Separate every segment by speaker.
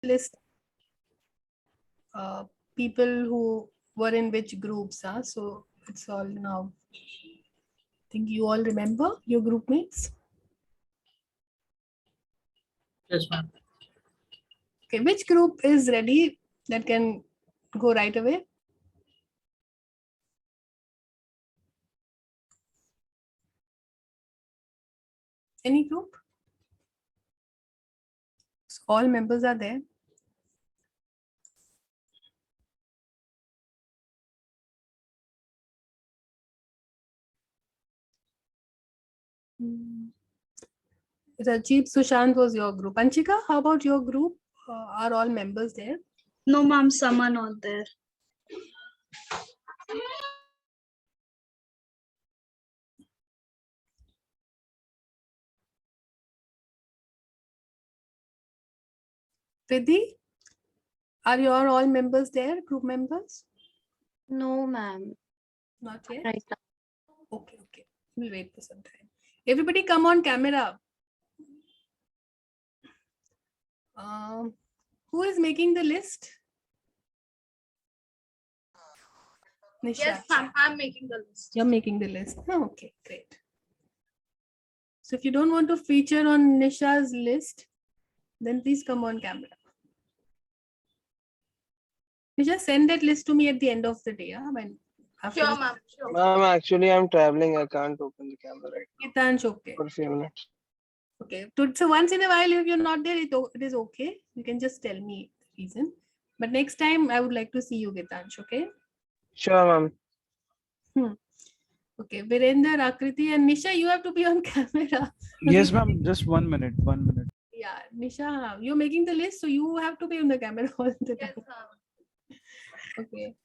Speaker 1: list people who were in which groups. So it's all now. I think you all remember your group mates.
Speaker 2: Yes, ma'am.
Speaker 1: Okay, which group is ready that can go right away? Any group? So all members are there. Rajit, Sushant was your group. Anchika, how about your group? Are all members there?
Speaker 3: No, ma'am, some are not there.
Speaker 1: Vidhi, are your all members there? Group members?
Speaker 3: No, ma'am.
Speaker 1: Not yet.
Speaker 3: Right now.
Speaker 1: Okay, okay. We'll wait for some time. Everybody, come on camera. Who is making the list? Nisha.
Speaker 3: Yes, ma'am, I'm making the list.
Speaker 1: You're making the list. Oh, okay, great. So if you don't want to feature on Nisha's list, then please come on camera. Nisha, send that list to me at the end of the day. When after
Speaker 3: Sure,
Speaker 1: this-
Speaker 3: ma'am. Sure.
Speaker 4: Ma'am, actually, I'm traveling. I can't open the camera right
Speaker 1: Gitansh, okay.
Speaker 4: now for a few minutes.
Speaker 1: Okay. So once in a while, if you're not there, it is okay. You can just tell me the reason. But next time, I would like to see you, Gitansh, okay?
Speaker 4: Sure, ma'am.
Speaker 1: Okay. Virender, Akriti, and Nisha, you have to be on camera.
Speaker 2: Yes, ma'am. Just 1 minute. 1 minute.
Speaker 1: Yeah, Nisha, you're making the list, so you have to be on the camera all the time.
Speaker 3: Yes, ma'am.
Speaker 1: Okay.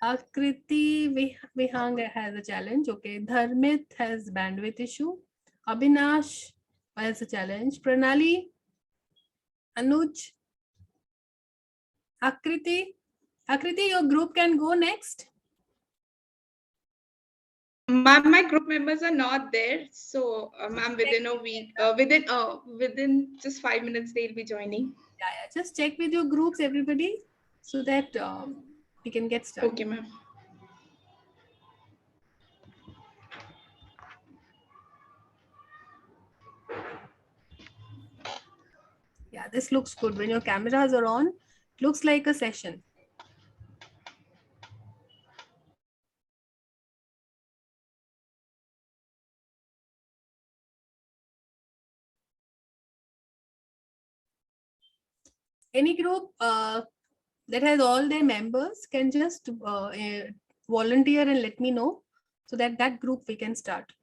Speaker 1: Akriti Vihang has a challenge. Okay. Dharmit has bandwidth issue. Abhinash has a challenge. Pranali, Anuj, Akriti. Akriti, your group can go next.
Speaker 5: Ma'am, my group members are not there, so ma'am, within a week, within just 5 minutes, they'll be joining.
Speaker 1: Yeah. Just check with your groups, everybody, so that we can get started.
Speaker 5: Okay, ma'am.
Speaker 1: Yeah, this looks good. When your cameras are on, it looks like a session. Any group that has all their members can just volunteer and let me know, so that group we can start.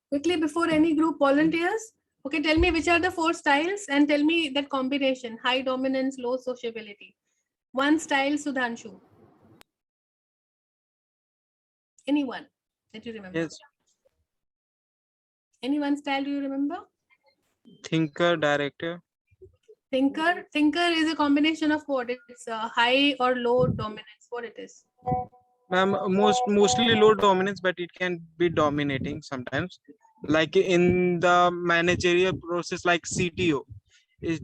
Speaker 1: Quickly, before any group volunteers, okay, tell me which are the 4 styles and tell me that combination: high dominance, low sociability. One style, Sudhanshu. Anyone that you remember?
Speaker 4: Yes.
Speaker 1: Any one style do you remember?
Speaker 4: Thinker, director.
Speaker 1: Thinker is a combination of what? It's high or low dominance. What it is?
Speaker 4: Ma'am, mostly low dominance, but it can be dominating sometimes. Like in the managerial process, like CTO.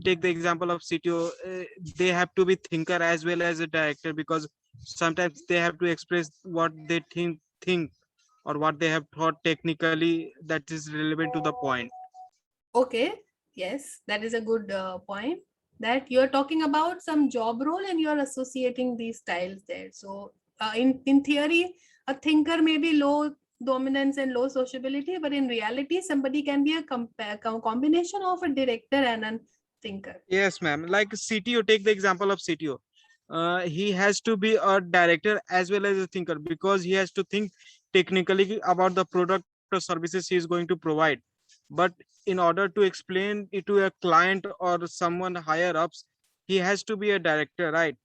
Speaker 4: Take the example of CTO. They have to be thinker as well as a director, because sometimes they have to express what they think or what they have thought technically that is relevant to the point.
Speaker 1: Okay. Yes, that is a good point. That you're talking about some job role and you're associating these styles there. So in theory, a thinker may be low dominance and low sociability, but in reality, somebody can be a combination of a director and a thinker.
Speaker 4: Yes, ma'am. Like CTO, take the example of CTO. He has to be a director as well as a thinker, because he has to think technically about the product or services he is going to provide. But in order to explain it to a client or someone higher ups, he has to be a director, right?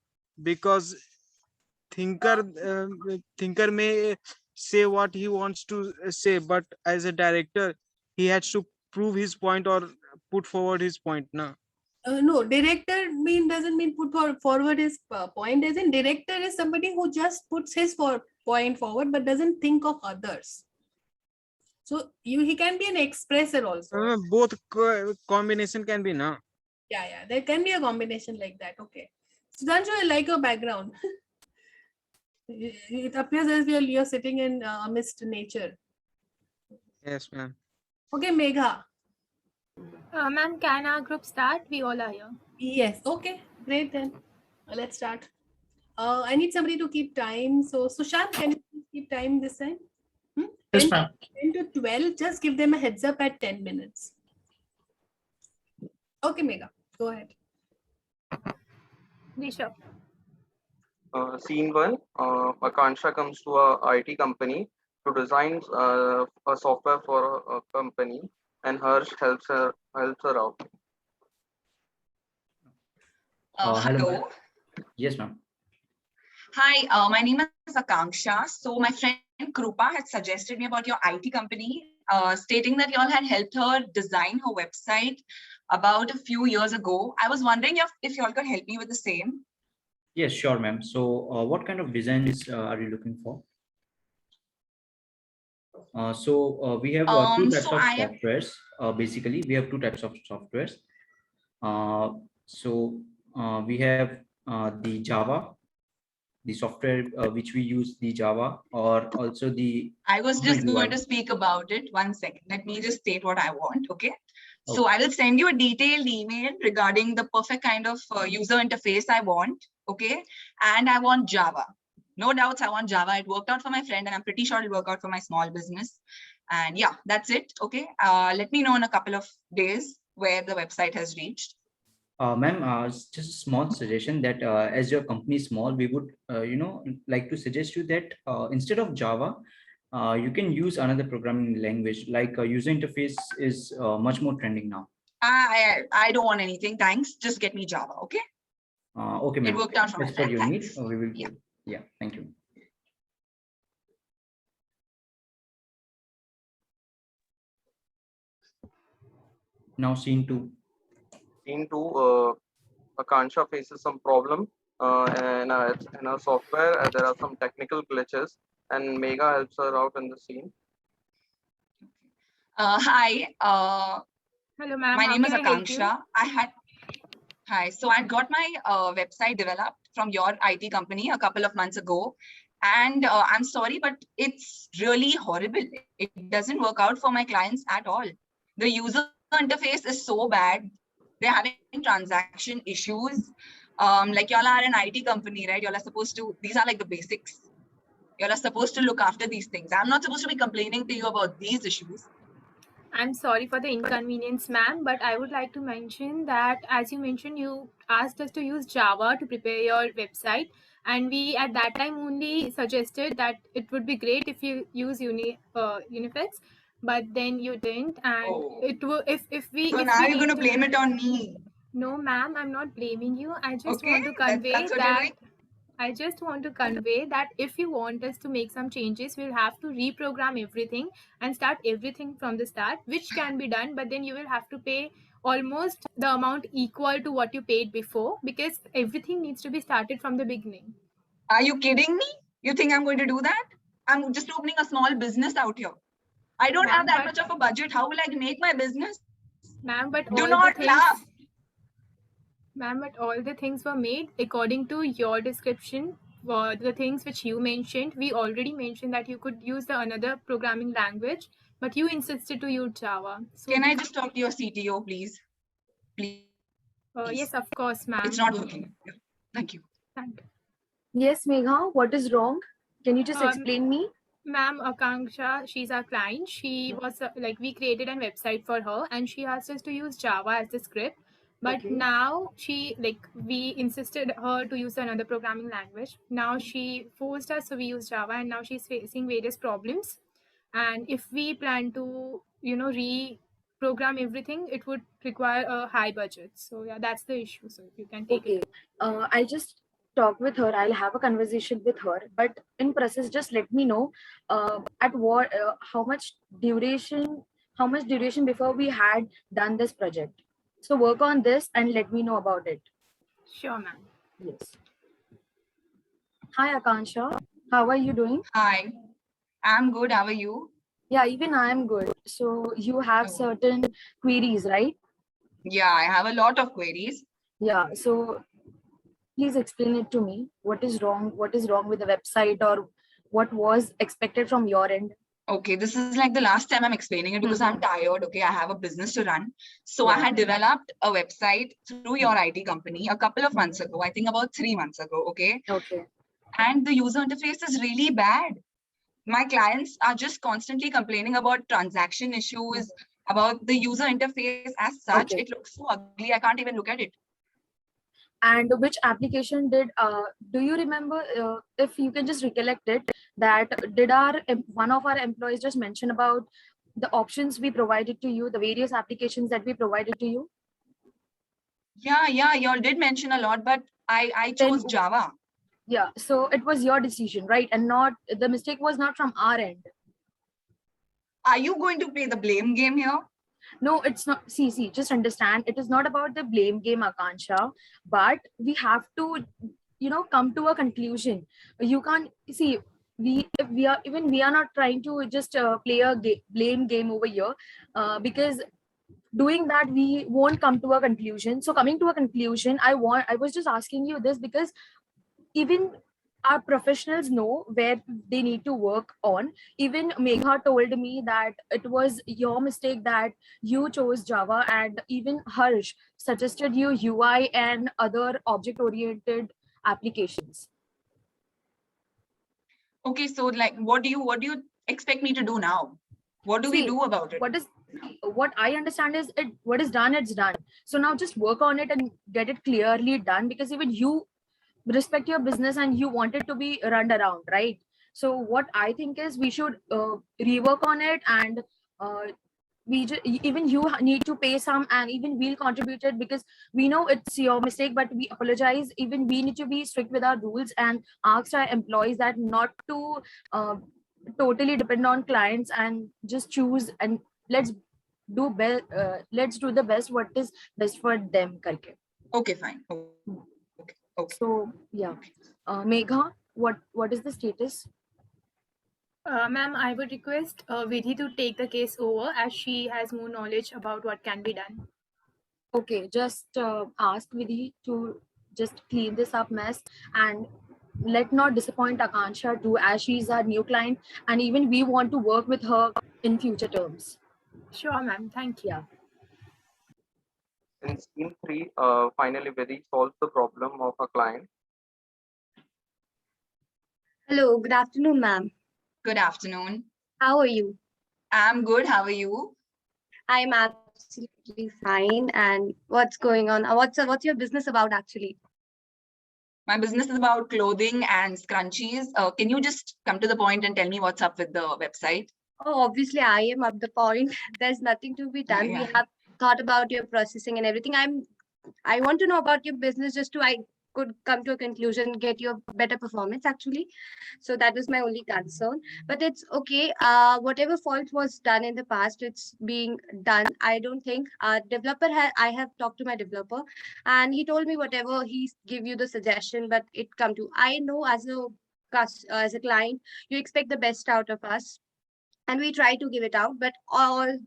Speaker 4: Because thinker thinker may say what he wants to say, but as a director, he has to prove his point or put forward his point. No.
Speaker 1: No, director doesn't mean forward his point. As in, director is somebody who just puts his point forward but doesn't think of others. So he can be an expressor also.
Speaker 4: Both combination can be no.
Speaker 1: Yeah, there can be a combination like that. Okay. Sudhanshu, I like your background. It appears as if you're sitting in amidst nature.
Speaker 4: Yes, ma'am.
Speaker 1: Okay, Megha.
Speaker 3: Ma'am, can our group start? We all are here.
Speaker 1: Yes. Okay. Great then. Let's start. I need somebody to keep time. So Sushant, can you please keep time this time?
Speaker 2: Yes, ma'am.
Speaker 1: 10 to 12. Just give them a heads up at 10 minutes. Okay, Megha. Go ahead.
Speaker 3: Rishabh.
Speaker 6: Scene 1, Akansha comes to a IT company to design a software for a company, and Harsh helps her out.
Speaker 7: Hello.
Speaker 8: Yes, ma'am.
Speaker 7: Hi, my name is Akanksha. So my friend Krupa had suggested me about your IT company, stating that you all had helped her design her website about a few years ago. I was wondering if you all could help me with the same.
Speaker 8: Yes, sure, ma'am. So what kind of designs are you looking for? We have two types of softwares. Basically, we have two types of softwares. We have the Java, the software which we use, the Java, or also the...
Speaker 7: I was just going to speak about it. 1 second. Let me just state what I want, okay? So I will send you a detailed email regarding the perfect kind of user interface I want, okay? And I want Java. No doubts, I want Java. It worked out for my friend and I'm pretty sure it'll work out for my small business. And yeah, that's it, okay? Let me know in a couple of days where the website has reached.
Speaker 8: Ma'am, just a small suggestion that as your company is small, we would, like to suggest you that instead of Java, you can use another programming language, like user interface is much more trending now.
Speaker 7: I don't want anything, thanks. Just get me Java, okay?
Speaker 8: Okay, ma'am.
Speaker 7: It worked out for my friend,
Speaker 8: your need,
Speaker 7: thanks.
Speaker 8: we will.
Speaker 7: Yeah.
Speaker 8: Yeah, thank you. Now scene 2.
Speaker 6: Scene 2, Akansha faces some problem in her software. There are some technical glitches, and Megha helps her out in the scene.
Speaker 7: Hi.
Speaker 3: Hello, ma'am.
Speaker 7: My name is
Speaker 3: How can I help you?
Speaker 7: Akanksha. Hi. So I got my website developed from your IT company a couple of months ago. And I'm sorry, but it's really horrible. It doesn't work out for my clients at all. The user interface is so bad. They're having transaction issues. Like y'all are an IT company, right? Y'all are supposed to, these are like the basics. Y'all are supposed to look after these things. I'm not supposed to be complaining to you about these issues.
Speaker 3: I'm sorry for the inconvenience, ma'am, but I would like to mention that, as you mentioned, you asked us to use Java to prepare your website. And we at that time only suggested that it would be great if you use Unifex, but then you didn't. And it will if we.
Speaker 7: So
Speaker 3: if
Speaker 7: now
Speaker 3: we
Speaker 7: you're going to
Speaker 3: need
Speaker 7: blame it on me.
Speaker 3: No, ma'am, I'm not blaming you. I just
Speaker 7: Okay,
Speaker 3: want to convey
Speaker 7: that's what you're
Speaker 3: that.
Speaker 7: doing?
Speaker 3: I just want to convey that if you want us to make some changes, we'll have to reprogram everything and start everything from the start, which can be done, but then you will have to pay almost the amount equal to what you paid before, because everything needs to be started from the beginning.
Speaker 7: Are you kidding me? You think I'm going to do that? I'm just opening a small business out here. I don't have that much of a budget. How will I make my business?
Speaker 3: Ma'am, but
Speaker 7: Do not laugh.
Speaker 3: Ma'am, but all the things were made according to your description. The things which you mentioned, we already mentioned that you could use the another programming language, but you insisted to use Java. So
Speaker 7: can I just talk to your CTO, please? Please.
Speaker 3: Yes, of course, ma'am.
Speaker 7: It's not working. Thank you.
Speaker 3: Thank you.
Speaker 9: Yes, Megha, what is wrong? Can you just explain me?
Speaker 3: Ma'am, Akanksha, she's our client. She was we created a website for her and she asked us to use Java as the script. But now we insisted her to use another programming language. Now she forced us, so we use Java, and now she's facing various problems. And if we plan to, reprogram everything, it would require a high budget. So yeah, that's the issue. So you can take it.
Speaker 9: I'll just talk with her. I'll have a conversation with her. But in process, just let me know at what, how much duration, how much duration before we had done this project. So work on this and let me know about it.
Speaker 3: Sure, ma'am.
Speaker 9: Yes. Hi, Akansha. How are you doing?
Speaker 7: Hi, I'm good. How are you?
Speaker 9: Yeah, even I am good. So you have
Speaker 7: Oh.
Speaker 9: certain queries, right?
Speaker 7: Yeah, I have a lot of queries.
Speaker 9: Yeah. So please explain it to me. What is wrong? What is wrong with the website, or what was expected from your end?
Speaker 7: Okay, this is like the last time I'm explaining it because I'm tired. Okay, I have a business to run. So I
Speaker 9: Yeah.
Speaker 7: had developed a website through your IT company a couple of months ago, I think about 3 months ago. Okay.
Speaker 9: Okay.
Speaker 7: And the user interface is really bad. My clients are just constantly complaining about transaction issues, about the user interface as such.
Speaker 9: Okay.
Speaker 7: It looks so ugly. I can't even look at it.
Speaker 9: And which application did, do you remember, if you can just recollect it, that did one of our employees just mention about the options we provided to you, the various applications that we provided to you?
Speaker 7: Yeah, y'all did mention a lot, but I chose
Speaker 9: Then-
Speaker 7: Java.
Speaker 9: Yeah, so it was your decision, right? And not, the mistake was not from our end.
Speaker 7: Are you going to play the blame game here?
Speaker 9: No, it's not. See, just understand, it is not about the blame game, Akansha, but we have to, come to a conclusion. You can't see, we are not trying to just play a blame game over here, because doing that we won't come to a conclusion. So coming to a conclusion, I was just asking you this because even our professionals know where they need to work on. Even Megha told me that it was your mistake that you chose Java, and even Harsh suggested you UI and other object oriented applications.
Speaker 7: Okay, so like what do you expect me to do now? What do we do about it?
Speaker 9: What I understand is, what is done, it's done. So now just work on it and get it clearly done, because even you respect your business and you want it to be run around, right? So what I think is, we should rework on it, and even you need to pay some, and even we'll contribute it, because we know it's your mistake, but we apologize. Even we need to be strict with our rules and ask our employees that not to totally depend on clients, and just choose, and let's let's do the best, what is best for them karke.
Speaker 7: Okay, fine. Okay.
Speaker 9: So yeah, Megha, what is the status?
Speaker 3: Ma'am, I would request Vidhi to take the case over, as she has more knowledge about what can be done.
Speaker 9: Okay, just ask Vidhi to just clean this up mess, and let not disappoint Akansha too, as she's our new client, and even we want to work with her in future terms.
Speaker 3: Sure, ma'am. Thank you.
Speaker 9: Yeah.
Speaker 6: In scene 3, finally Vidhi solves the problem of a client.
Speaker 10: Hello, good afternoon, ma'am.
Speaker 7: Good afternoon.
Speaker 10: How are you?
Speaker 7: I'm good. How are you?
Speaker 10: I'm absolutely fine. And what's going on? What's your business about actually?
Speaker 7: My business is about clothing and scrunchies. Can you just come to the point and tell me what's up with the website?
Speaker 10: Oh, obviously I am up the point. There's nothing to be done.
Speaker 7: Yeah.
Speaker 10: We have thought about your processing and everything. I want to know about your business just to I could come to a conclusion, get your better performance actually. So that was my only concern. But it's okay. Whatever fault was done in the past, it's being done. I don't think I have talked to my developer, and he told me whatever he give you the suggestion, but it come to, I know as a client, you expect the best out of us, and we try to give it out, but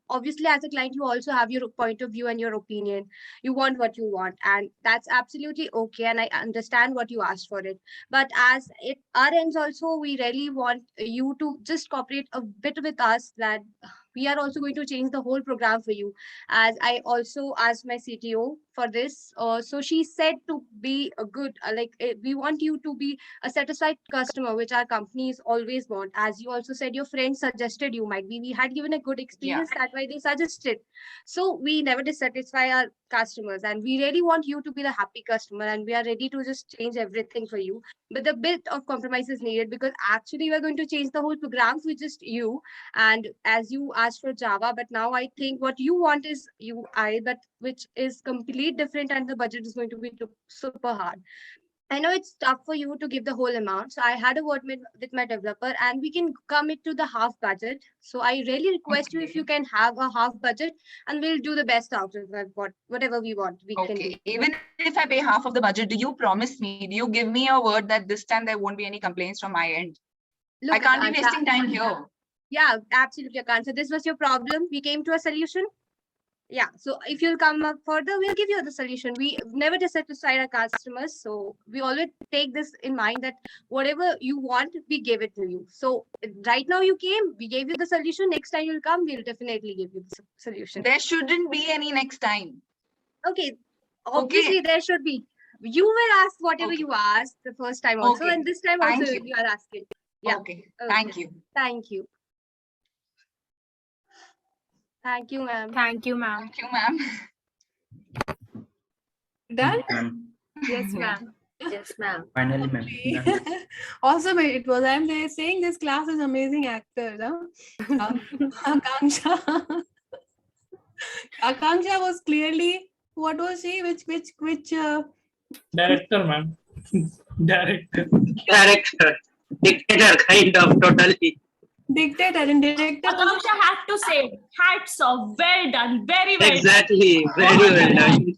Speaker 10: obviously as a client you also have your point of view and your opinion. You want what you want, and that's absolutely okay, and I understand what you asked for it. But as it our ends also, we really want you to just cooperate a bit with us, that we are also going to change the whole program for you. As I also asked my CTO for this, so she said to be a good we want you to be a satisfied customer, which our companies always want. As you also said, your friends suggested you, might be we had given a good experience, that why they suggested. So we never dissatisfy our customers, and we really want you to be the happy customer, and we are ready to just change everything for you. But the bit of compromise is needed, because actually we're going to change the whole program for just you. And as you asked for Java, but now I think what you want is UI, but which is completely different, and the budget is going to be super hard. I know it's tough for you to give the whole amount. So I had a word with my developer and we can commit to the half budget. So I really request you if you can have a half budget and we'll do the best out of it, whatever we want. We can do.
Speaker 7: Okay, even if I pay half of the budget, do you promise me, do you give me a word that this time there won't be any complaints from my end?
Speaker 10: Look,
Speaker 7: I can't be
Speaker 10: Akansha,
Speaker 7: wasting time here.
Speaker 10: Yeah, absolutely, Akansha. This was your problem. We came to a solution. Yeah, so if you'll come up further, we'll give you the solution. We never dissatisfy our customers. So we always take this in mind that whatever you want, we give it to you. So right now you came, we gave you the solution. Next time you'll come, we'll definitely give you the solution.
Speaker 7: There shouldn't be any next time.
Speaker 10: Okay, obviously there should be. You were asked whatever you asked the first time also, and this time also
Speaker 7: Thank
Speaker 10: you are asking. Yeah.
Speaker 7: Okay, thank you.
Speaker 10: Thank you. Thank you, ma'am.
Speaker 3: Thank you, ma'am.
Speaker 7: Thank you, ma'am.
Speaker 1: Done?
Speaker 3: Yes, ma'am.
Speaker 9: Yes, ma'am.
Speaker 8: Finally, ma'am.
Speaker 1: Awesome it was. I'm saying this class is amazing actors. Huh? Akanksha. Akanksha was clearly, what was she? Which
Speaker 2: Director, ma'am. Director.
Speaker 11: Director. Dictator, kind of, totally.
Speaker 1: Dictator and director.
Speaker 12: Akanksha had to say, hats off, well done, very well
Speaker 11: Exactly, very well done.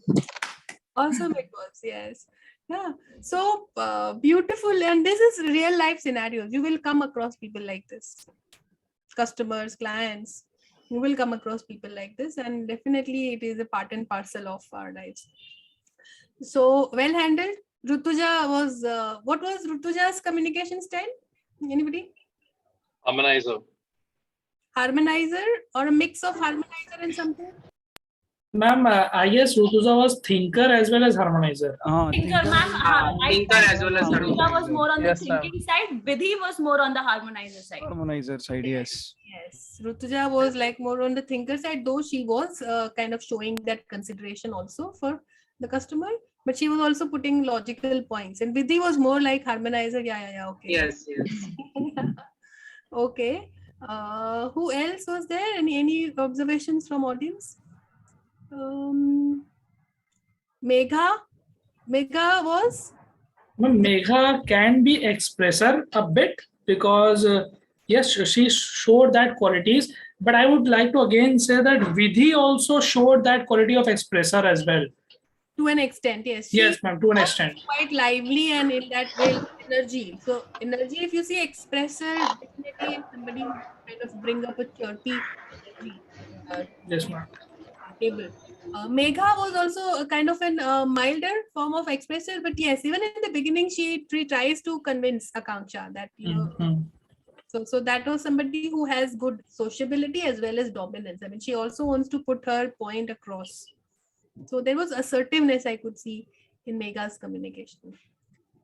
Speaker 1: Awesome it was, yes. Yeah, so beautiful. And this is real life scenarios. You will come across people like this. Customers, clients, you will come across people like this, and definitely it is a part and parcel of our lives. So well handled. Rutuja was, what was Rutuja's communication style? Anybody?
Speaker 13: Harmonizer.
Speaker 1: Harmonizer or a mix of harmonizer and something?
Speaker 2: Ma'am, I guess Rutuja was thinker as well as harmonizer.
Speaker 12: Thinker, ma'am.
Speaker 11: Thinker as well as
Speaker 12: Rutuja was more on the
Speaker 2: Yes, ma'am.
Speaker 12: thinking side. Vidhi was more on the harmonizer side.
Speaker 2: Harmonizer side, yes.
Speaker 1: Yes, Rutuja was like more on the thinker side, though she was kind of showing that consideration also for the customer, but she was also putting logical points. And Vidhi was more like harmonizer. Yeah, okay.
Speaker 11: Yes.
Speaker 1: Okay. Who else was there? Any observations from audience? Megha was?
Speaker 2: Megha can be expressor a bit because yes, she showed that qualities, but I would like to again say that Vidhi also showed that quality of expressor as well.
Speaker 1: To an extent, yes.
Speaker 2: Yes, ma'am, to an extent.
Speaker 1: Quite lively and in that way, energy. So energy, if you see expressor, definitely somebody who kind of bring up a chirpy energy.
Speaker 2: Yes, ma'am.
Speaker 1: Table. Megha was also a kind of an milder form of expressor, but yes, even in the beginning, she tries to convince Akanksha that you know. So that was somebody who has good sociability as well as dominance. I mean, she also wants to put her point across. So there was assertiveness I could see in Megha's communication.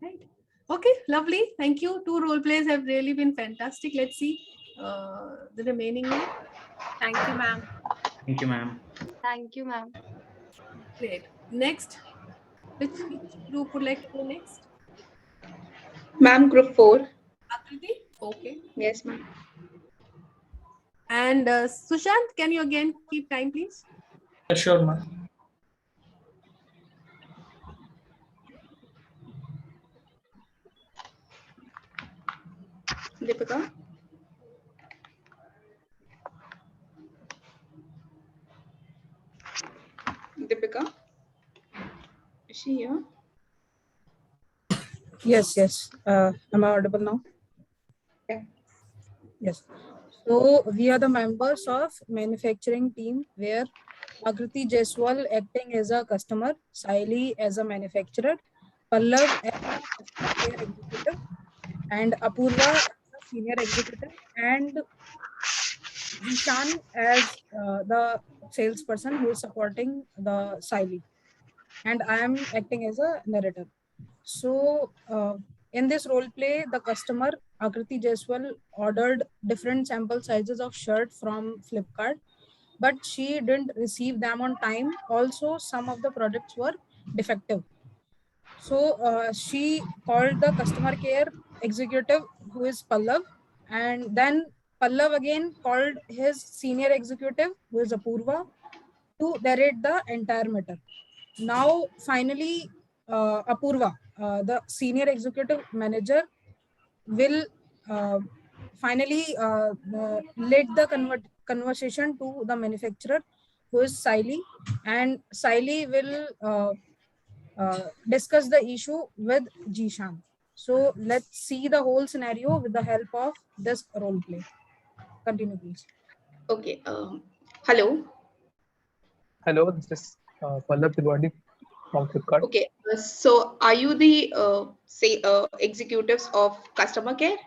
Speaker 1: Right. Okay, lovely. Thank you. 2 role plays have really been fantastic. Let's see the remaining one.
Speaker 3: Thank you, ma'am.
Speaker 8: Thank you, ma'am.
Speaker 10: Thank you, ma'am.
Speaker 1: Great. Next, which group would like to go next?
Speaker 5: Ma'am, group 4.
Speaker 1: Akriti? Okay.
Speaker 5: Yes, ma'am.
Speaker 1: And Sushant, can you again keep time, please?
Speaker 2: Sure, ma'am.
Speaker 5: Deepika? Deepika? Is she here?
Speaker 14: Yes. Am I audible now?
Speaker 5: Yeah.
Speaker 14: Yes. So we are the members of manufacturing team where Akriti Jaiswal acting as a customer, Saili as a manufacturer, Pallav as a customer care executive, and Apurva as a senior executive, and Zishan as the salesperson who is supporting the Saili. And I am acting as a narrator. So in this role play, the customer Akriti Jaiswal ordered different sample sizes of shirt from Flipkart, but she didn't receive them on time. Also, some of the products were defective. So she called the customer care executive, who is Pallav, and then Pallav again called his senior executive, who is Apurva, to narrate the entire matter. Now, finally, Apurva the senior executive manager will finally lead the conversation to the manufacturer, who is Siley, and Siley will discuss the issue with Jishan. So let's see the whole scenario with the help of this role play. Continue, please.
Speaker 5: Okay. Hello.
Speaker 15: Hello, this is Pallab Tilwadi from Flipkart.
Speaker 5: Okay. So are you the executives of customer care?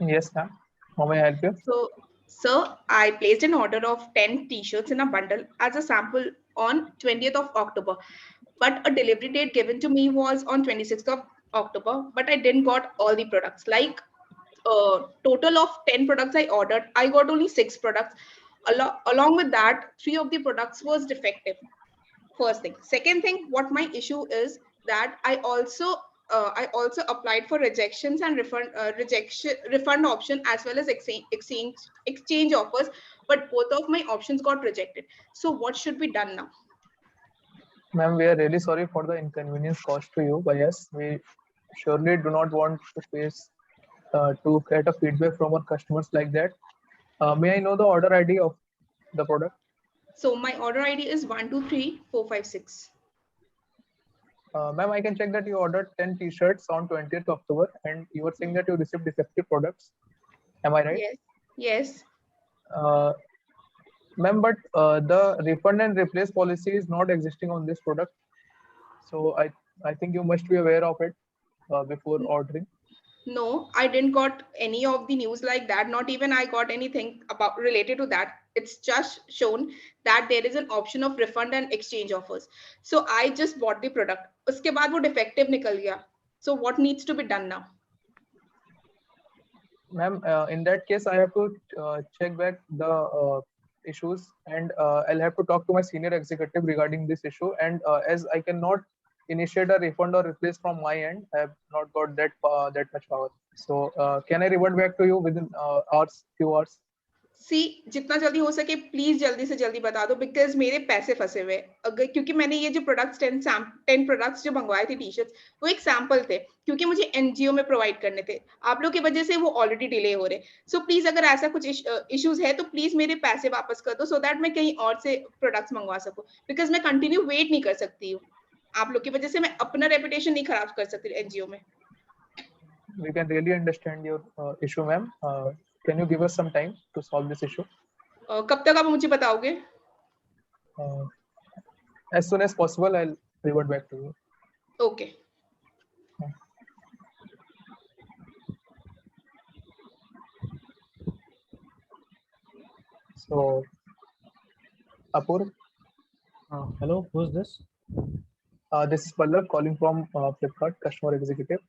Speaker 15: Yes, ma'am. How may I help you?
Speaker 5: So, sir, I placed an order of 10 t-shirts in a bundle as a sample on 20th of October. But a delivery date given to me was on 26th of October, but I didn't got all the products. Like total of 10 products I ordered, I got only 6 products. Along with that, 3 of the products was defective. First thing. Second thing, what my issue is that I also applied for rejections and refund option as well as exchange offers, but both of my options got rejected. So what should be done now?
Speaker 15: Ma'am, we are really sorry for the inconvenience caused to you by us. We surely do not want to face to get a feedback from our customers like that. May I know the order ID of the product?
Speaker 5: So my order ID is 123456.
Speaker 15: Ma'am, I can check that you ordered 10 t-shirts on 20th October and you were saying that you received defective products. Am I right?
Speaker 5: Yes. Yes.
Speaker 15: Ma'am, but the refund and replace policy is not existing on this product. So I think you must be aware of it before ordering.
Speaker 5: No, I didn't got any of the news like that. Not even I got anything about related to that. It's just shown that there is an option of refund and exchange offers. So I just bought the product. उसके बाद वो defective निकल गया. So what needs to be done now?
Speaker 15: Ma'am, in that case, I have to check back the issues and I'll have to talk to my senior executive regarding this issue. And as I cannot initiate a refund or replace from my end, I have not got that much power. So can I revert back to you within few hours?
Speaker 5: सी जितना जल्दी हो सके please जल्दी से जल्दी बता दो because मेरे पैसे फंसे हुए अगर क्योंकि मैंने ये जो प्रोडक्ट्स 10 प्रोडक्ट्स जो मंगवाए थे टी शर्ट्स वो एक सैंपल थे क्योंकि मुझे एनजीओ में प्रोवाइड करने थे आप लोग की वजह से वो ऑलरेडी डिले हो रहे सो प्लीज अगर ऐसा कुछ इश्यूज है तो प्लीज मेरे पैसे वापस कर दो सो दैट मैं कहीं और से प्रोडक्ट्स मंगवा सकूं बिकॉज मैं कंटिन्यू वेट नहीं कर सकती हूँ आप लोग की वजह से मैं अपना रेपुटेशन नहीं खराब कर सकती एनजीओ में
Speaker 15: We can really understand your issue, ma'am. Can you give us some time to solve this issue?
Speaker 5: कब तक आप मुझे बताओगे?
Speaker 15: As soon as possible, I'll revert back to you.
Speaker 5: Okay.
Speaker 15: So, Apur.
Speaker 16: Hello, who's this?
Speaker 15: This is Pallab calling from Flipkart, customer executive.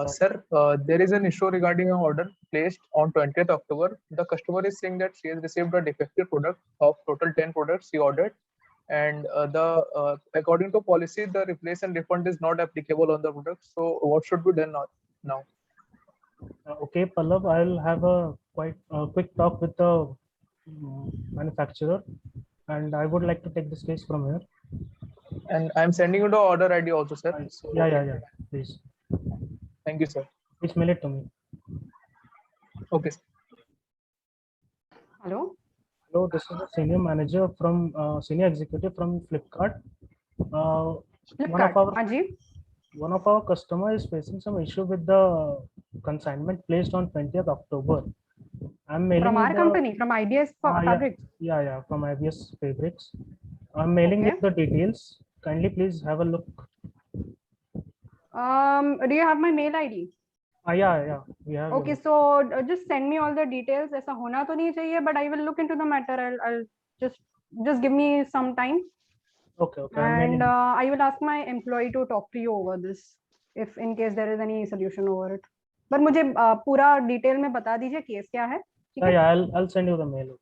Speaker 15: Sir, there is an issue regarding an order placed on 20th October. The customer is saying that she has received a defective product of total 10 products she ordered. And according to policy, the replace and refund is not applicable on the product. So what should be done now?
Speaker 16: Okay, Pallab, I'll have a quick talk with the manufacturer. And I would like to take this case from here.
Speaker 15: And I'm sending you the order ID also, sir. So,
Speaker 16: Yeah, please.
Speaker 15: Thank you, sir.
Speaker 16: Please mail it to me.
Speaker 15: Okay.
Speaker 10: Hello.
Speaker 16: Hello, this is the senior manager from senior executive from Flipkart. One of our customer is facing some issue with the consignment placed on 20th October. I'm mailing
Speaker 10: from our company, from IBS Fabrics.
Speaker 16: Yeah, from IBS Fabrics. I'm mailing with the details. Kindly please have a look.
Speaker 10: Do you have my mail ID?
Speaker 16: Yeah, we have.
Speaker 10: Okay, so just send me all the details. ऐसा होना तो नहीं चाहिए, but I will look into the matter. I'll just give me some time.
Speaker 16: Okay.
Speaker 10: And I will ask my employee to talk to you over this, if in case there is any solution over it. But मुझे पूरा detail में बता दीजिए case क्या है.
Speaker 16: Yeah, I'll send you the mail.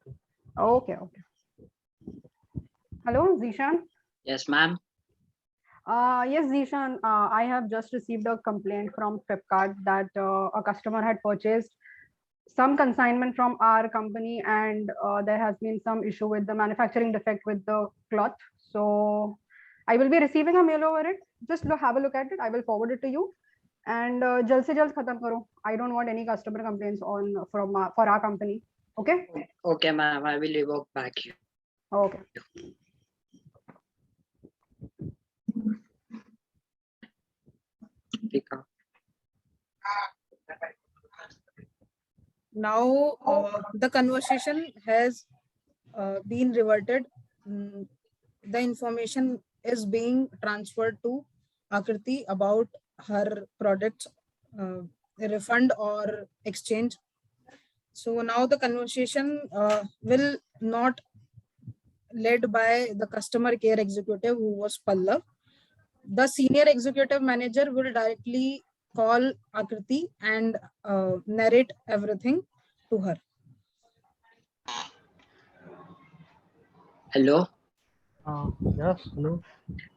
Speaker 10: Okay. Hello, Zishan.
Speaker 11: Yes, ma'am.
Speaker 10: Yes, Zishan, I have just received a complaint from Flipkart that a customer had purchased some consignment from our company and there has been some issue with the manufacturing defect with the cloth. So
Speaker 17: I will be receiving a mail over it. Just have a look at it. I will forward it to you. And जल्द से जल्द खत्म करो. I don't want any customer complaints for our company. Okay?
Speaker 11: Okay, ma'am. I will revert back you.
Speaker 17: Okay.
Speaker 14: Now the conversation has been reverted. The information is being transferred to Akriti about her products, refund or exchange. So now the conversation will not led by the customer care executive, who was Pallav. The senior executive manager will directly call Akriti and narrate everything to her.
Speaker 11: Hello.
Speaker 16: Yes, hello.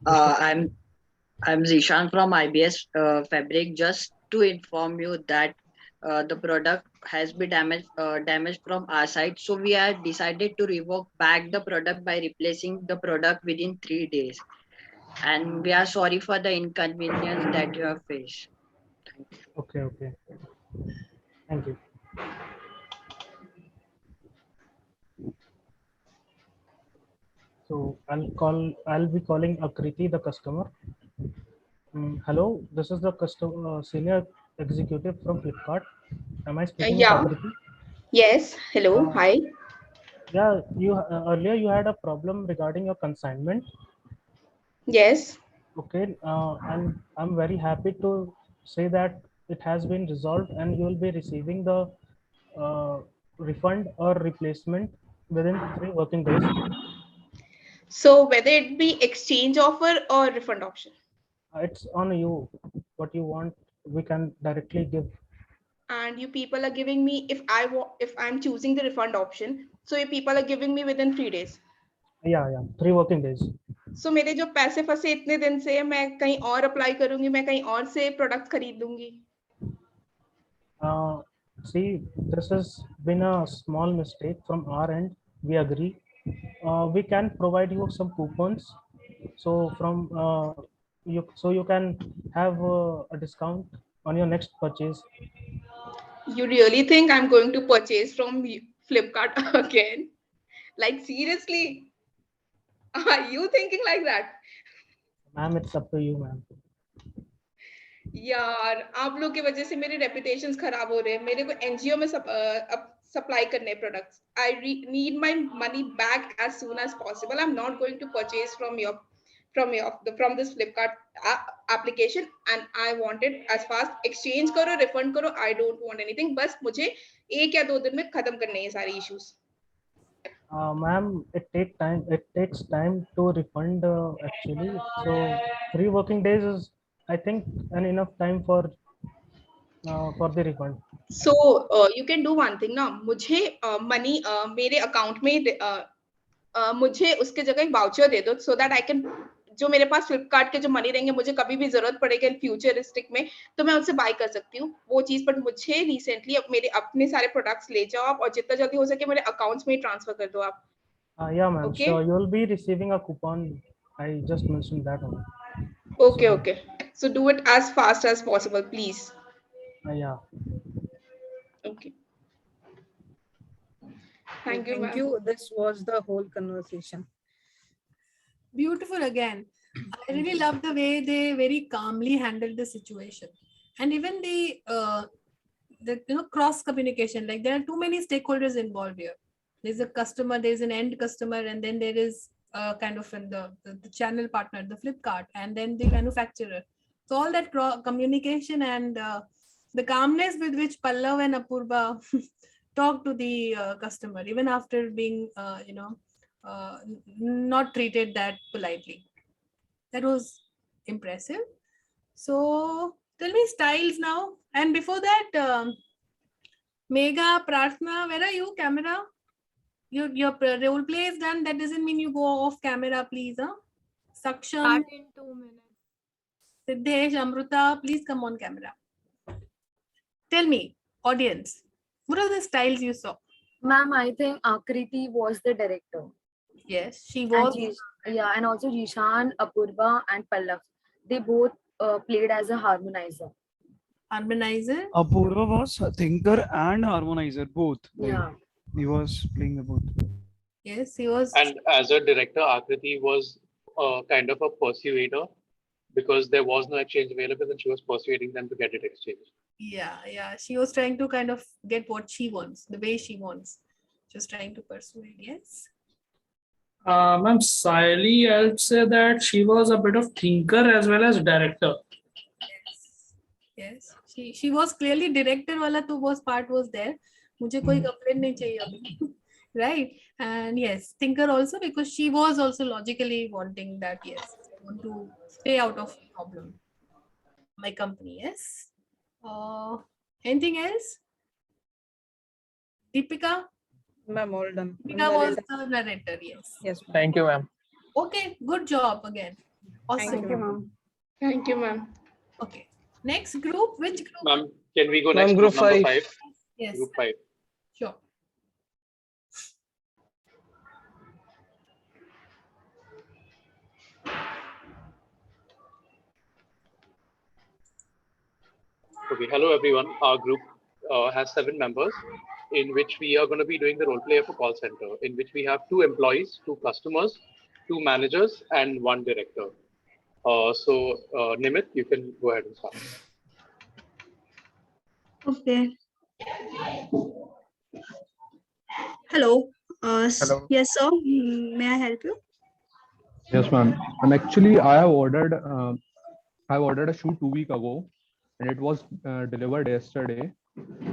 Speaker 11: I'm Zishan from IBS Fabric. Just to inform you that the product has been damaged from our side, so we have decided to revoke back the product by replacing the product within 3 days, and we are sorry for the inconvenience that you have faced.
Speaker 16: Okay. Thank you. So I'll be calling Akriti, the customer. Hello, this is the customer senior executive from Flipkart. Am I speaking with
Speaker 5: Yeah.
Speaker 16: Akriti?
Speaker 5: Yes. Hello. Hi.
Speaker 16: Yeah, you earlier you had a problem regarding your consignment.
Speaker 5: Yes.
Speaker 16: Okay, and I'm very happy to say that it has been resolved, and you will be receiving the refund or replacement within 3 working days.
Speaker 5: So whether it be exchange offer or refund option.
Speaker 16: It's on you. What you want, we can directly give.
Speaker 5: And you people are giving me, if I'm choosing the refund option, so you people are giving me within 3 days.
Speaker 16: Yeah, 3 working days.
Speaker 5: So मेरे जो पैसे फंसे इतने दिन से, मैं कहीं और अप्लाई करूंगी, मैं कहीं और से प्रोडक्ट खरीद लूंगी.
Speaker 16: See, this has been a small mistake from our end. We agree. We can provide you some coupons, so from you can have a discount on your next purchase.
Speaker 5: You really think I'm going to purchase from Flipkart again? Like seriously? Are you thinking like that?
Speaker 16: Ma'am, it's up to you, ma'am.
Speaker 5: यार आप लोग की वजह से मेरे रेपुटेशंस खराब हो रहे हैं. मेरे को एनजीओ में सप्लाई करने products. I need my money back as soon as possible. I'm not going to purchase from this Flipkart application, and I want it as fast. Exchange करो, refund करो. I don't want anything. बस मुझे 1 या 2 दिन में खत्म करने हैं सारे issues.
Speaker 16: Ma'am, it takes time to refund actually. So 3 working days is, I think, an enough time for the refund.
Speaker 5: So you can do one thing ना. मुझे money मेरे account में मुझे उसके जगह एक वाउचर दे दो, so that I can, जो मेरे पास फ्लिपकार्ट के जो मनी रहेंगे, मुझे कभी भी जरूरत पड़ेगा इन फ्यूचरिस्टिक में, तो मैं उनसे बाय कर सकती हूँ वो चीज. बट मुझे रिसेंटली मेरे अपने सारे प्रोडक्ट्स ले जाओ आप, और जितना जल्दी हो सके मेरे अकाउंट्स में ट्रांसफर कर दो आप.
Speaker 16: Yeah, ma'am.
Speaker 5: Okay.
Speaker 16: So you will be receiving a coupon. I just mentioned that only.
Speaker 5: Okay. So do it as fast as possible, please.
Speaker 16: Yeah.
Speaker 5: Okay. Thank you.
Speaker 14: Thank you. This was the whole conversation.
Speaker 1: Beautiful again. I really love the way they very calmly handled the situation, and even the cross communication. Like there are too many stakeholders involved here. There's a customer, there's an end customer, and then there is kind of the channel partner, the Flipkart, and then the manufacturer. So all that communication and the calmness with which Pallav and Apurva talk to the customer, even after being not treated that politely. That was impressive. So tell me styles now. And before that, Megha, Prarthna, where are you? Camera? Your role play is done. That doesn't mean you go off camera, please. Saksham.
Speaker 3: Start in 2 minutes.
Speaker 1: Siddhesh, Amruta, please come on camera. Tell me, audience, what are the styles you saw?
Speaker 9: Ma'am, I think Akriti was the director.
Speaker 1: Yes, she was.
Speaker 9: Yeah, and also Jishan, Apurva, and Pallav. They both played as a harmonizer.
Speaker 1: Harmonizer?
Speaker 18: Apurva was a thinker and harmonizer, both.
Speaker 9: Yeah.
Speaker 18: He was playing the both.
Speaker 1: Yes, he was.
Speaker 13: And as a director, Akriti was kind of a persuader because there was no exchange available and she was persuading them to get it exchanged.
Speaker 1: Yeah. She was trying to kind of get what she wants, the way she wants. Just trying to persuade. Yes.
Speaker 2: Ma'am, Siley, I'd say that she was a bit of thinker as well as director.
Speaker 1: Yes. She was clearly director वाला तो was part was there. मुझे कोई complaint नहीं चाहिए अभी. Right. And yes, thinker also because she was also logically wanting that. Yes, I want to stay out of problem. My company. Yes. Anything else? Deepika?
Speaker 14: Ma'am, all done.
Speaker 1: Deepika was the narrator. Yes.
Speaker 14: Yes.
Speaker 15: Thank you, ma'am.
Speaker 1: Okay. Good job again. Awesome.
Speaker 14: Thank you, ma'am.
Speaker 5: Thank you, ma'am.
Speaker 1: Okay. Next group. Which group?
Speaker 13: Ma'am, can we go
Speaker 15: Ma'am,
Speaker 13: next?
Speaker 15: group
Speaker 13: Number
Speaker 15: five.
Speaker 13: 5.
Speaker 1: Yes.
Speaker 13: Group 5.
Speaker 1: Sure.
Speaker 13: Okay, hello everyone. Our group has 7 members in which we are going to be doing the role play of a call center, in which we have 2 employees, 2 customers, 2 managers, and 1 director. Nimit, you can go ahead and start.
Speaker 19: Okay. Hello.
Speaker 15: Hello.
Speaker 19: Yes, sir. May I help you?
Speaker 20: Yes, ma'am. Actually, I have ordered a shoe 2 weeks ago, and it was delivered yesterday.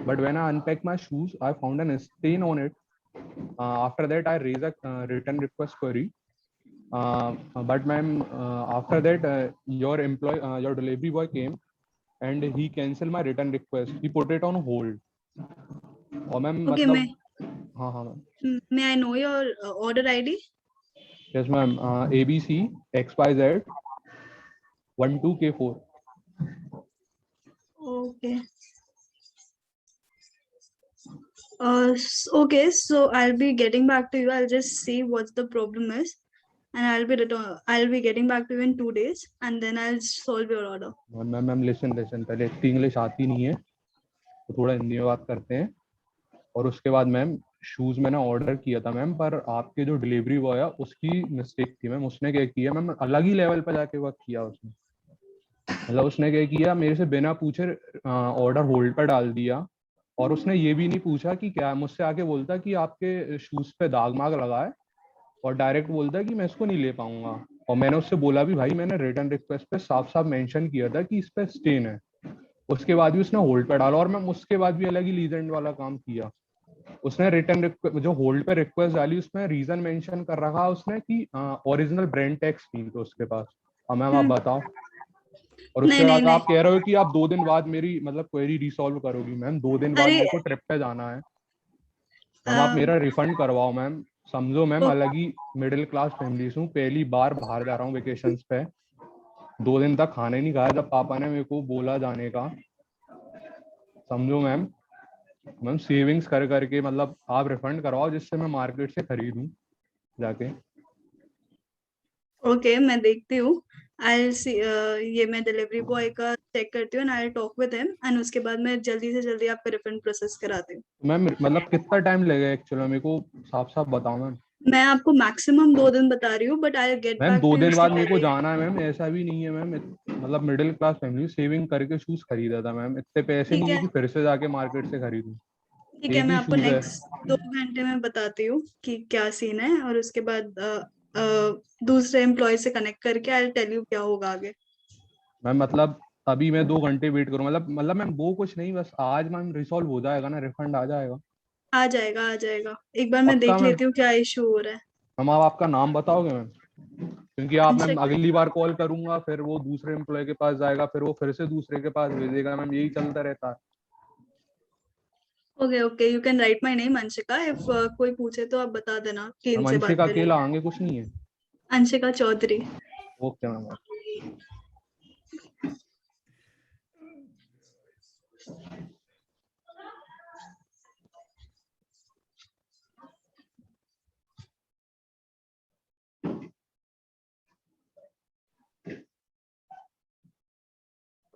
Speaker 20: But when I unpacked my shoes, I found a stain on it. After that, I raised a return request query. But ma'am, after that, your delivery boy came and he canceled my return request. He put it on hold. और ma'am
Speaker 19: Okay,
Speaker 20: मतलब हाँ ma'am.
Speaker 19: May I know your order ID?
Speaker 20: Yes, ma'am. ABC XYZ 12K4.
Speaker 19: Okay. Okay, so I'll be getting back to you. I'll just see what the problem is, and I'll be getting back to you in 2 days, and then I'll solve your order.
Speaker 20: Ma'am listen पहले इतनी English आती नहीं है तो थोड़ा हिंदी में बात करते हैं. और उसके बाद मैम शूज मैंने ऑर्डर किया था मैम, पर आपके जो डिलीवरी बॉय है उसकी मिस्टेक थी मैम. उसने क्या किया मैम, अलग ही लेवल पर जाके वर्क किया उसने. मतलब उसने क्या किया, मेरे से बिना पूछे ऑर्डर होल्ड पर डाल दिया. और उसने ये भी नहीं पूछा कि क्या, मुझसे आके बोलता कि आपके शूज पे दाग माग लगा है, और डायरेक्ट बोलता कि मैं इसको नहीं ले पाऊंगा. और मैंने उससे बोला भी भाई मैंने रिटर्न रिक्वेस्ट पे साफ साफ मेंशन किया था कि इस पे स्टेन है. उसके बाद भी उसने होल्ड पे डाला, और मैं उसके बाद भी अलग ही लीजेंड वाला काम किया. उसने रिटर्न जो होल्ड पे रिक्वेस्ट डाली उसमें रीजन मेंशन कर रखा उसने कि ओरिजिनल ब्रांड टैक्स नहीं तो उसके पास. अब मैम आप बताओ. और उसके बाद आप कह रहे हो कि आप 2 दिन बाद मेरी मतलब क्वेरी रिसॉल्व करोगी. मैम 2 दिन बाद मेरे को ट्रिप पे जाना है मैम. आप मेरा रिफंड करवाओ मैम. समझो मैम, अलग ही मिडिल क्लास फैमिली हूँ, पहली बार बाहर जा रहा हूँ वेकेशंस पे. 2 दिन तक खाना ही नहीं खाया जब पापा ने मेरे को बोला जाने का. समझो मैम सेविंग्स कर करके मतलब आप रिफंड करवाओ जिससे मैं मार्केट से खरीदूं जाके.
Speaker 19: ओके, मैं देखती हूँ. I'll see, ये मैं डिलीवरी बॉय का चेक करती हूँ, and I'll talk with him, and उसके बाद मैं जल्दी से जल्दी आपका रिफंड प्रोसेस कराती हूँ.
Speaker 20: मैम मतलब कितना टाइम लगेगा एक्चुअली, मेरे को साफ साफ बताओ मैम.
Speaker 19: मैं आपको मैक्सिमम 2 दिन बता रही हूँ, but I'll get
Speaker 20: ma'am
Speaker 19: back
Speaker 20: 2
Speaker 19: to you
Speaker 20: दिन बाद
Speaker 19: उससे
Speaker 20: मेरे को
Speaker 19: पहले.
Speaker 20: जाना है मैम. ऐसा भी नहीं है मैम, मतलब मिडिल क्लास फैमिली सेविंग करके शूज खरीदा था मैम. इतने पैसे
Speaker 19: ठीक
Speaker 20: नहीं है
Speaker 19: है.
Speaker 20: कि फिर से जाके मार्केट से खरीदूं.
Speaker 19: ठीक है,
Speaker 20: एक
Speaker 19: मैं
Speaker 20: ही
Speaker 19: आपको
Speaker 20: शूज है.
Speaker 19: नेक्स्ट 2 घंटे में बताती हूँ कि क्या सीन है, और उसके बाद दूसरे एम्प्लॉय से कनेक्ट करके I'll tell you क्या होगा आगे.
Speaker 20: मैम मतलब अभी मैं 2 घंटे वेट करूँ मतलब मैम वो कुछ नहीं, बस आज मैम रिसॉल्व हो जाएगा ना, रिफंड आ जाएगा.
Speaker 19: आ जाएगा. एक बार मैं
Speaker 20: पक्का
Speaker 19: देख
Speaker 20: मैम.
Speaker 19: लेती हूँ क्या इशू हो रहा है.
Speaker 20: मैम आप आपका नाम बताओगे मैम, क्योंकि आप मैम अगली बार कॉल करूंगा फिर वो दूसरे एम्प्लॉय के पास जाएगा, फिर वो फिर से दूसरे के पास भेजेगा मैम. यही चलता रहता है.
Speaker 19: Okay, you can write my name Anshika. If कोई पूछे तो आप बता देना कि
Speaker 20: मैम
Speaker 19: इनसे बात
Speaker 20: अंशिका
Speaker 19: करिए.
Speaker 20: अकेला आगे कुछ नहीं है.
Speaker 19: Anshika Chaudhary.
Speaker 20: Okay ma'am.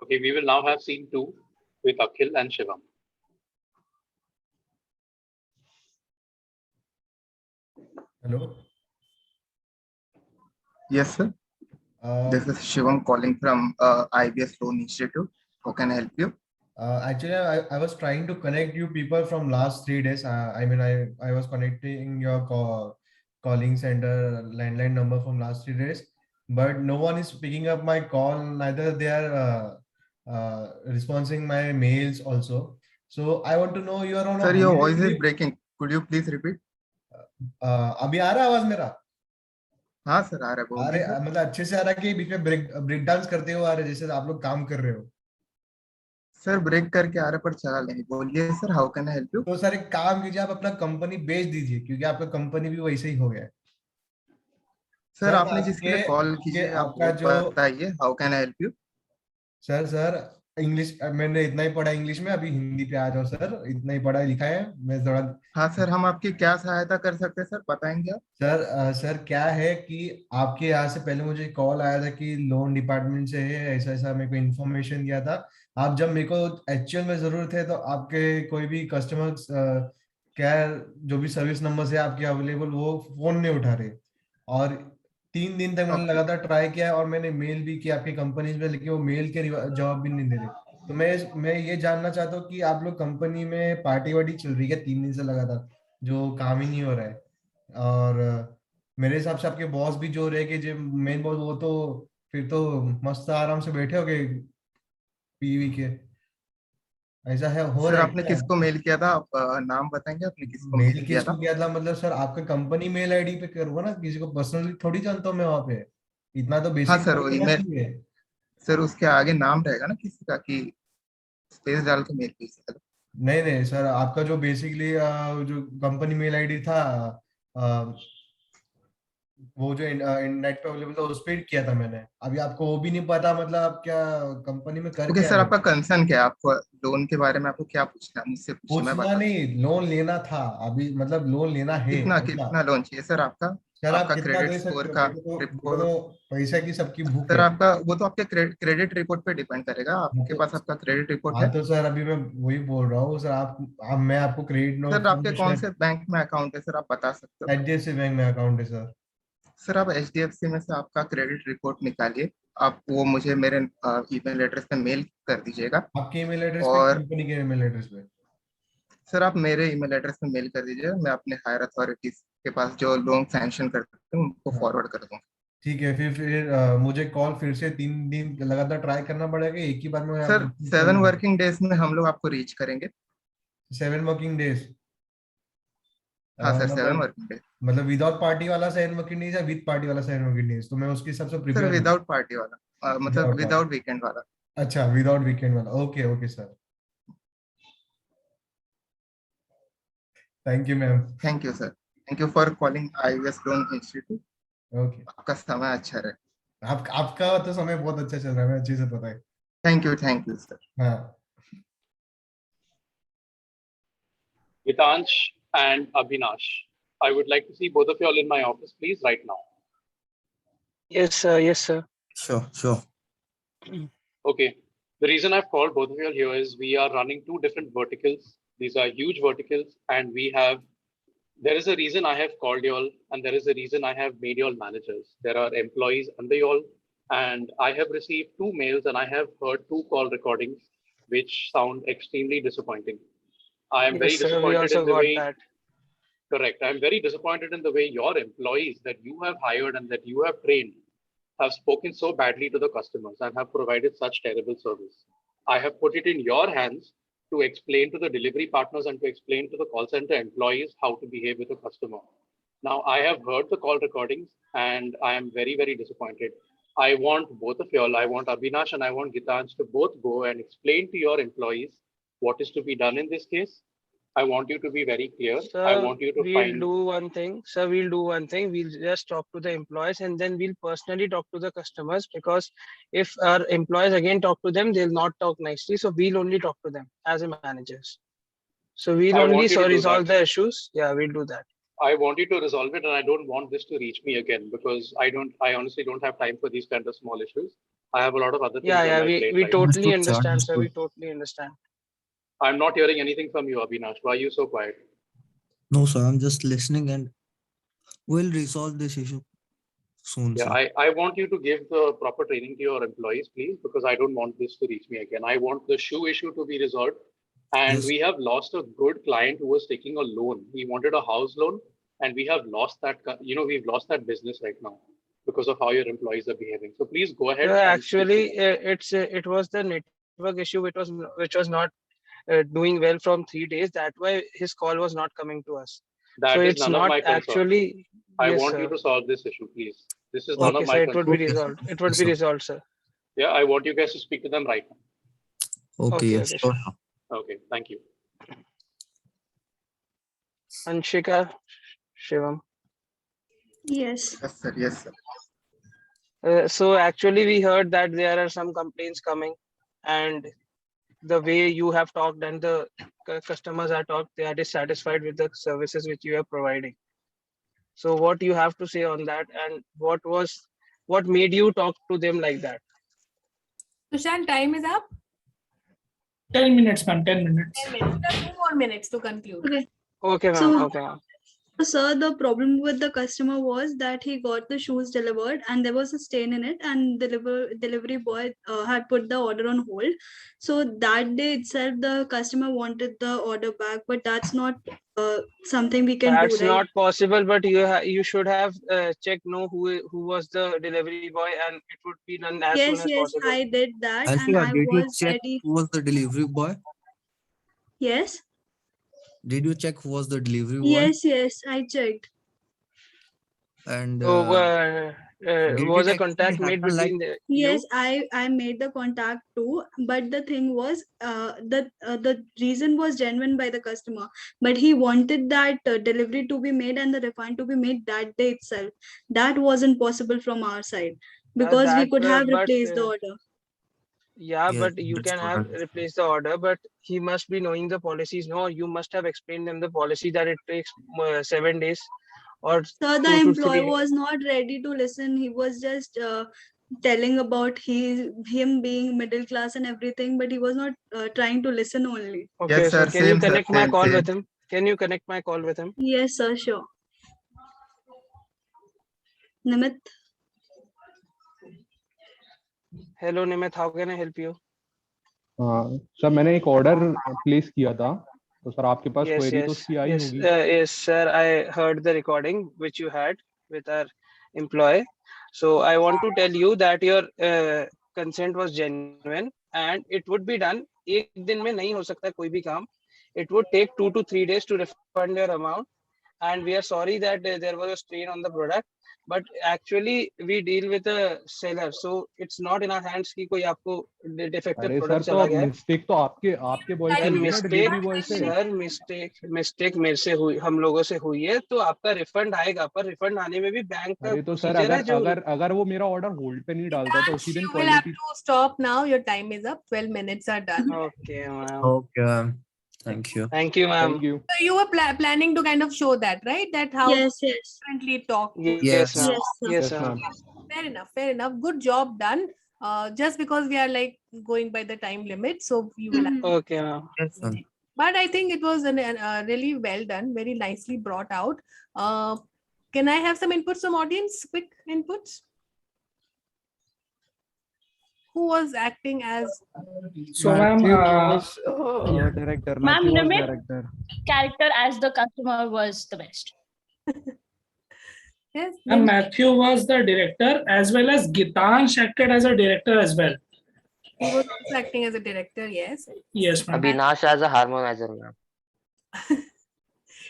Speaker 13: Okay, we will now have scene 2 with Akhil and Shivam.
Speaker 21: Hello.
Speaker 22: Yes, sir. This is Shivam calling from IBS Loan Institute. How can I help you?
Speaker 21: Actually, I was trying to connect you people from last 3 days. I mean, I was connecting your calling center landline number from last 3 days, but no one is picking up my call. Neither they are responding my mails also. So I want to know you are on.
Speaker 22: Sir, your voice is breaking. Could you please repeat?
Speaker 21: अभी आ रहा है आवाज मेरा?
Speaker 22: हाँ sir आ रहा है.
Speaker 21: अरे मतलब अच्छे से आ रहा है कि बीच में ब्रेक डांस करते हुए आ रहे जैसे आप लोग काम कर रहे हो?
Speaker 22: सर ब्रेक करके आ रहे पर चला नहीं. बोलिए sir, how can I help you?
Speaker 21: तो सर एक काम कीजिए, आप अपना कंपनी बेच दीजिए क्योंकि आपका कंपनी भी वैसे ही हो गया है.
Speaker 22: सर आपने जिसके लिए कॉल कीजिए आपका जो बताइए, how can I help you?
Speaker 21: Sir English मैंने इतना ही पढ़ा इंग्लिश में, अभी हिंदी पे आ जाओ सर. इतना ही पढ़ा लिखा है मैं थोड़ा.
Speaker 22: हाँ सर, हम आपकी क्या सहायता कर सकते हैं सर, बताएंगे आप?
Speaker 21: सर क्या है कि आपके यहाँ से पहले मुझे कॉल आया था कि लोन डिपार्टमेंट से है, ऐसा ऐसा मेरे को इन्फॉर्मेशन दिया था. आप जब मेरे को एक्चुअल में जरूरत है तो आपके कोई भी कस्टमर केयर जो भी सर्विस नंबर है आपके अवेलेबल, वो फोन नहीं उठा रहे. और 3 दिन तक मैंने लगातार ट्राई किया और मैंने मेल भी किया आपकी कंपनी में, लेकिन वो मेल के जवाब भी नहीं दे रहे. तो मैं ये जानना चाहता हूँ कि आप लोग कंपनी में पार्टी वार्टी चल रही है 3 दिन से लगातार, जो काम ही नहीं हो रहा है. और मेरे हिसाब से आपके बॉस भी जो रहे कि जो मेन बॉस, वो तो फिर तो मस्त आराम से बैठे हो गए पीवी के. ऐसा है हो
Speaker 22: सर
Speaker 21: रहा है
Speaker 22: आपने
Speaker 21: क्या?
Speaker 22: किसको मेल किया था? आप नाम बताएंगे आपने किसको
Speaker 21: मेल
Speaker 22: मेल किया
Speaker 21: किसको
Speaker 22: था?
Speaker 21: किया था मतलब सर आपका कंपनी मेल आईडी पे करूँगा ना, किसी को पर्सनली थोड़ी जानता हूँ मैं वहाँ पे. इतना तो
Speaker 22: हाँ
Speaker 21: बेसिक
Speaker 22: सर, वो ईमेल सर उसके आगे नाम रहेगा ना किसी का, कि स्पेस डाल के मेल कीजिए.
Speaker 21: नहीं सर, आपका जो बेसिकली जो कंपनी मेल आईडी था वो जो नेट पे अवेलेबल था उस पे किया था मैंने. अभी आपको वो भी नहीं पता, मतलब आप क्या कंपनी में कर
Speaker 22: ओके
Speaker 21: क्या
Speaker 22: सर,
Speaker 21: रहे
Speaker 22: आपका
Speaker 21: हो?
Speaker 22: कंसर्न क्या है? आपको लोन के बारे में आपको क्या पूछना है? मुझसे पूछिए, मैं
Speaker 21: पूछना
Speaker 22: बता.
Speaker 21: नहीं, लोन लेना था अभी, मतलब लोन लेना है
Speaker 22: कितना
Speaker 21: ऐसा.
Speaker 22: कितना लोन चाहिए सर आपका?
Speaker 21: सर आप
Speaker 22: आपका
Speaker 21: कितना
Speaker 22: क्रेडिट
Speaker 21: दे
Speaker 22: स्कोर
Speaker 21: सकते हो?
Speaker 22: का
Speaker 21: मेरे को
Speaker 22: रिपोर्ट?
Speaker 21: तो पैसा की सबकी भूख
Speaker 22: सर
Speaker 21: है.
Speaker 22: आपका वो तो आपके क्रेडिट रिपोर्ट पे डिपेंड करेगा. आपके पास आपका क्रेडिट रिपोर्ट है?
Speaker 21: हाँ तो सर अभी मैं वही बोल रहा हूँ सर. मैं आपको क्रेडिट नोट
Speaker 22: सर आपके कौन से बैंक में अकाउंट है सर, आप बता सकते हो?
Speaker 21: HDFC बैंक में अकाउंट है सर.
Speaker 22: सर आप HDFC में से आपका क्रेडिट रिपोर्ट निकालिए. आप वो मुझे मेरे ईमेल एड्रेस पे मेल कर दीजिएगा.
Speaker 21: आपके ईमेल एड्रेस पे,
Speaker 22: और
Speaker 21: कंपनी के ईमेल एड्रेस पे?
Speaker 22: सर आप मेरे ईमेल एड्रेस पे मेल कर दीजिए. मैं अपने हायर अथॉरिटीज के पास जो लोन सैंक्शन करते हैं उनको फॉरवर्ड कर दूंगा.
Speaker 21: ठीक है. फिर मुझे कॉल फिर से 3 दिन लगातार ट्राई करना पड़ेगा, एक ही बार में आप
Speaker 22: सर 7 वर्किंग डेज में हम लोग आपको रीच करेंगे.
Speaker 21: 7 वर्किंग डेज?
Speaker 22: हाँ सर, 7 वर्किंग डेज.
Speaker 21: मतलब विदाउट पार्टी वाला 7 वर्किंग डेज या विद पार्टी वाला 7 वर्किंग डेज? तो मैं उसके हिसाब से
Speaker 22: सर
Speaker 21: प्रिपेयर.
Speaker 22: विदाउट पार्टी वाला, मतलब विदाउट वीकेंड वाला.
Speaker 21: अच्छा, विदाउट वीकेंड वाला. Okay sir. Thank you ma'am.
Speaker 22: Thank you sir. Thank you for calling IBS loan institute.
Speaker 21: Okay.
Speaker 22: आपका समय अच्छा रहे.
Speaker 21: आपका तो समय बहुत अच्छा चल रहा है, मैं अच्छे से पता है.
Speaker 22: Thank you sir.
Speaker 21: हाँ.
Speaker 13: Gitansh and Abhinash, I would like to see both of you all in my office, please, right now.
Speaker 23: Yes, sir. Yes, sir.
Speaker 22: Sure.
Speaker 13: Okay. The reason I've called both of you all here is we are running 2 different verticals. These are huge verticals, and there is a reason I have called you all, and there is a reason I have made you all managers. There are employees under you all, and I have received 2 mails and I have heard 2 call recordings, which sound extremely disappointing. I am very
Speaker 23: Yes, sir. We
Speaker 13: disappointed
Speaker 23: also
Speaker 13: in the
Speaker 23: got
Speaker 13: way.
Speaker 23: that.
Speaker 13: Correct. I'm very disappointed in the way your employees that you have hired and that you have trained have spoken so badly to the customers and have provided such terrible service. I have put it in your hands to explain to the delivery partners and to explain to the call center employees how to behave with a customer. Now, I have heard the call recordings and I am very, very disappointed. I want both of you all, I want Abhinash and I want Gitansh to both go and explain to your employees what is to be done in this case. I want you to be very clear.
Speaker 23: Sir,
Speaker 13: I want you to
Speaker 23: we'll do one thing. Sir, we'll do one thing. We'll just talk to the employees and then we'll personally talk to the customers, because if our employees again talk to them, they'll not talk nicely. So we'll only talk to them as a managers. So we'll
Speaker 13: I want
Speaker 23: only
Speaker 13: you to do
Speaker 23: resolve
Speaker 13: that.
Speaker 23: the issues. Yeah, we'll do that.
Speaker 13: I want you to resolve it, and I don't want this to reach me again, because I honestly don't have time for these kind of small issues. I have a lot of other things on my plate
Speaker 23: We
Speaker 13: right now.
Speaker 23: totally understand, sir. We totally understand.
Speaker 13: I'm not hearing anything from you, Avinash. Why are you so quiet?
Speaker 4: No, sir, I'm just listening and we'll resolve this issue soon,
Speaker 13: Yeah,
Speaker 4: sir.
Speaker 13: I want you to give the proper training to your employees, please, because I don't want this to reach me again. I want the shoe issue to be resolved. And
Speaker 4: Yes.
Speaker 13: we have lost a good client who was taking a loan. He wanted a house loan, and we have lost that. We've lost that business right now because of how your employees are behaving. So please go ahead.
Speaker 23: Actually, it was the network issue which was not doing well from 3 days. That's why his call was not coming to us.
Speaker 13: That
Speaker 23: So
Speaker 13: is
Speaker 23: it's
Speaker 13: none of
Speaker 23: not
Speaker 13: my concern.
Speaker 23: actually.
Speaker 13: I
Speaker 23: Yes,
Speaker 13: want you
Speaker 23: sir.
Speaker 13: to solve this issue, please. This is none
Speaker 23: Okay,
Speaker 13: of my
Speaker 23: sir. It would be
Speaker 13: concern.
Speaker 23: resolved. It would
Speaker 4: Yes,
Speaker 23: be
Speaker 4: sir.
Speaker 23: resolved, sir.
Speaker 13: Yeah, I want you guys to speak to them right now.
Speaker 4: Okay, yes,
Speaker 23: Okay,
Speaker 4: sure.
Speaker 23: sure.
Speaker 13: Okay, thank you.
Speaker 23: Anshika, Shivam.
Speaker 19: Yes.
Speaker 22: Yes, sir. Yes, sir.
Speaker 23: So actually, we heard that there are some complaints coming, and the way you have talked and the customers are talked, they are dissatisfied with the services which you are providing. So what you have to say on that, and what made you talk to them like that?
Speaker 1: Sushant, time is up.
Speaker 2: 10 minutes, ma'am. 10 minutes.
Speaker 1: 10 minutes. We have 2 more minutes to conclude.
Speaker 19: Okay.
Speaker 23: Okay, ma'am.
Speaker 19: So,
Speaker 23: Okay, ma'am.
Speaker 19: sir, the problem with the customer was that he got the shoes delivered and there was a stain in it, and delivery boy had put the order on hold. So that day itself, the customer wanted the order back, but that's not something we can
Speaker 23: That's
Speaker 19: do, right?
Speaker 23: not possible, but you should have checked who was the delivery boy, and it would be done as soon
Speaker 19: Yes,
Speaker 23: as
Speaker 19: yes,
Speaker 23: possible.
Speaker 19: I did that, and
Speaker 4: Alfia,
Speaker 19: I
Speaker 4: did you
Speaker 19: was
Speaker 4: check
Speaker 19: ready.
Speaker 4: who was the delivery boy?
Speaker 19: Yes,
Speaker 4: Did you check who was the delivery boy?
Speaker 19: yes, yes, I checked.
Speaker 4: And
Speaker 23: So
Speaker 4: did
Speaker 23: was
Speaker 4: it
Speaker 23: a
Speaker 4: actually
Speaker 23: contact made
Speaker 4: happen like
Speaker 23: between
Speaker 19: Yes,
Speaker 23: you?
Speaker 19: I made the contact too, but the thing was, the reason was genuine by the customer, but he wanted that delivery to be made and the refund to be made that day itself. That wasn't possible from our side because we could have replaced the order.
Speaker 23: Yeah,
Speaker 4: Yes,
Speaker 23: but you can
Speaker 4: understood,
Speaker 23: have
Speaker 4: understood.
Speaker 23: replaced the order, but he must be knowing the policies. No, you must have explained them the policy that it takes 7 days or
Speaker 19: So the
Speaker 23: 2 to
Speaker 19: employee
Speaker 23: 3.
Speaker 19: was not ready to listen. He was just telling about him being middle class and everything, but he was not trying to listen only.
Speaker 23: Okay,
Speaker 22: Yes,
Speaker 23: so
Speaker 22: sir.
Speaker 23: can you
Speaker 22: Same, sir.
Speaker 23: connect my
Speaker 22: Same,
Speaker 23: call
Speaker 22: same.
Speaker 23: with him? Can you connect my call with him?
Speaker 19: Yes, sir, sure. Nimit,
Speaker 23: Hello, Nimit, how can I help you?
Speaker 20: Sir मैंने एक order place किया था तो sir आपके पास
Speaker 23: Yes,
Speaker 20: query तो
Speaker 23: yes,
Speaker 20: उसकी आई
Speaker 23: yes,
Speaker 20: होगी
Speaker 23: yes, sir. I heard the recording which you had with our employee. So I want to tell you that your consent was genuine and it would be done. एक दिन में नहीं हो सकता कोई भी काम. It would take 2 to 3 days to refund your amount. And we are sorry that there was a strain on the product. But actually, we deal with a seller, so it's not in our hands कि कोई आपको defective
Speaker 20: अरे sir
Speaker 23: product
Speaker 20: तो
Speaker 23: चला
Speaker 20: अब
Speaker 23: गया है.
Speaker 20: Mistake तो आपके बॉय से
Speaker 23: सर
Speaker 20: हुई है ना डिलीवरी बॉय से
Speaker 23: मिस्टेक मेरे से हुई, हम लोगों से हुई है, तो आपका रिफंड आएगा, पर रिफंड आने में भी बैंक का
Speaker 20: अरे तो सर
Speaker 23: प्रोसीजर है जो
Speaker 20: अगर वो मेरा ऑर्डर होल्ड पे नहीं डालता तो उसी दिन
Speaker 1: You will have
Speaker 20: quality
Speaker 1: to stop now. Your time is up. 12 minutes are done.
Speaker 23: Okay, ma'am.
Speaker 4: Okay, thank you.
Speaker 23: Thank you, ma'am.
Speaker 20: Thank you.
Speaker 1: So you were planning to kind of show that, right? That how
Speaker 19: yes, yes,
Speaker 1: differently talk.
Speaker 23: Yes,
Speaker 4: Yes.
Speaker 23: ma'am.
Speaker 19: yes, sir.
Speaker 23: Yes,
Speaker 20: Yes,
Speaker 23: ma'am.
Speaker 20: ma'am.
Speaker 1: Fair enough. Fair enough. Good job done. Just because we are like going by the time limit, so you will.
Speaker 19: Mhm.
Speaker 23: Okay, ma'am.
Speaker 4: Yes, ma'am.
Speaker 1: But I think it was really well done, very nicely brought out. Can I have some inputs from audience? Quick inputs. Who was acting as?
Speaker 2: So, ma'am,
Speaker 18: director.
Speaker 12: Ma'am,
Speaker 18: Matthew was
Speaker 12: Nimit,
Speaker 18: director.
Speaker 12: character as the customer was the best.
Speaker 1: Yes.
Speaker 2: and Matthew was the director, as well as Gitansh acted as a director as well.
Speaker 1: He was also acting as a director. Yes.
Speaker 2: Yes, ma'am.
Speaker 6: Avinash as a harmonizer, ma'am.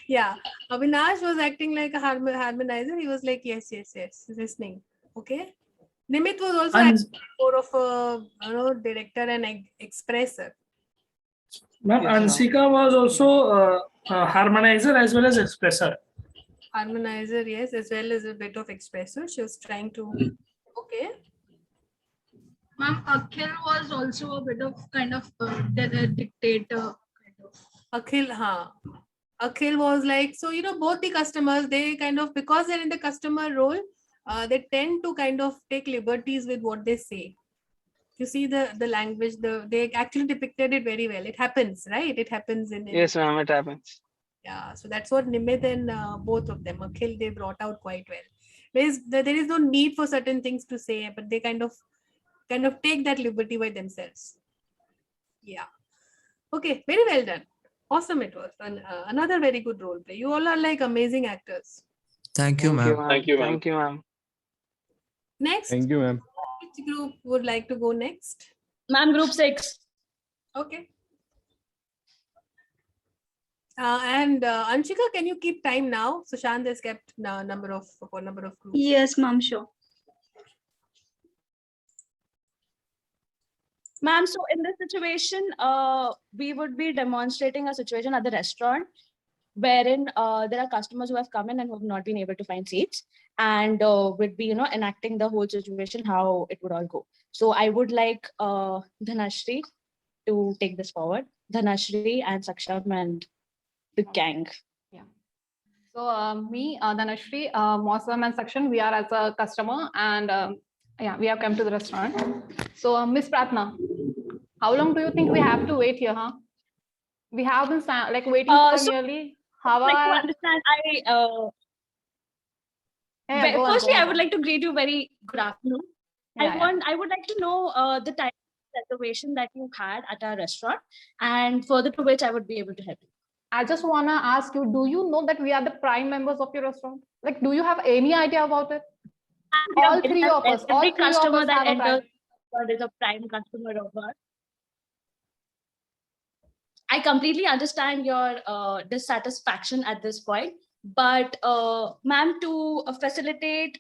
Speaker 1: Yeah. Avinash was acting like a harmonizer. He was like, yes, yes, yes, listening. Okay. Nimit was also
Speaker 2: And-
Speaker 1: acting more of a director and expressor.
Speaker 2: Ma'am,
Speaker 23: Yes, ma'am.
Speaker 2: Ansika was also a harmonizer as well as expressor.
Speaker 1: Harmonizer, yes, as well as a bit of expressor. She was trying to. Okay.
Speaker 7: Ma'am, Akhil was also a bit of kind of dictator.
Speaker 1: Akhil, हाँ. Akhil was like, so, both the customers, they kind of, because they're in the customer role, they tend to kind of take liberties with what they say. You see the language, they actually depicted it very well. It happens, right? It happens in
Speaker 23: Yes, ma'am, it happens.
Speaker 1: Yeah, so that's what Nimit and both of them, Akhil, they brought out quite well. There is no need for certain things to say, but they kind of take that liberty by themselves. Yeah. Okay, very well done. Awesome it was. And another very good role play. You all are like amazing actors.
Speaker 4: Thank you, ma'am.
Speaker 23: Thank you, ma'am. Thank you, ma'am.
Speaker 1: Next,
Speaker 20: Thank you, ma'am.
Speaker 1: which group would like to go next?
Speaker 12: Ma'am, group 6.
Speaker 1: Okay. And Anshika, can you keep time now? Sushant has kept number of groups.
Speaker 19: Yes, ma'am, sure.
Speaker 12: Ma'am, so in this situation, we would be demonstrating a situation at the restaurant wherein there are customers who have come in and who have not been able to find seats, and would be, enacting the whole situation, how it would all go. So I would like Dhanashri to take this forward. Dhanashri and Saksham and the gang.
Speaker 8: So me, Dhanashri, Mosam and Sakshan, we are as a customer, and we have come to the restaurant. So Miss Pratna, how long do you think we have to wait here, huh? We have been waiting for
Speaker 12: So
Speaker 8: nearly
Speaker 12: I would like to
Speaker 8: hour.
Speaker 12: understand,
Speaker 8: Yeah, go on,
Speaker 12: firstly,
Speaker 8: go
Speaker 12: I
Speaker 8: on.
Speaker 12: would like to greet you very good afternoon. I would like to know the type of reservation that you had at our restaurant, and further to which I would be able to help you.
Speaker 8: I just want to ask you, do you know that we are the prime members of your restaurant? Like, do you have any idea about it? All three of us, all
Speaker 12: Every
Speaker 8: three of
Speaker 12: customer
Speaker 8: us
Speaker 12: that
Speaker 8: have a prime.
Speaker 12: enters is a prime customer of ours. I completely understand your dissatisfaction at this point, but ma'am, to facilitate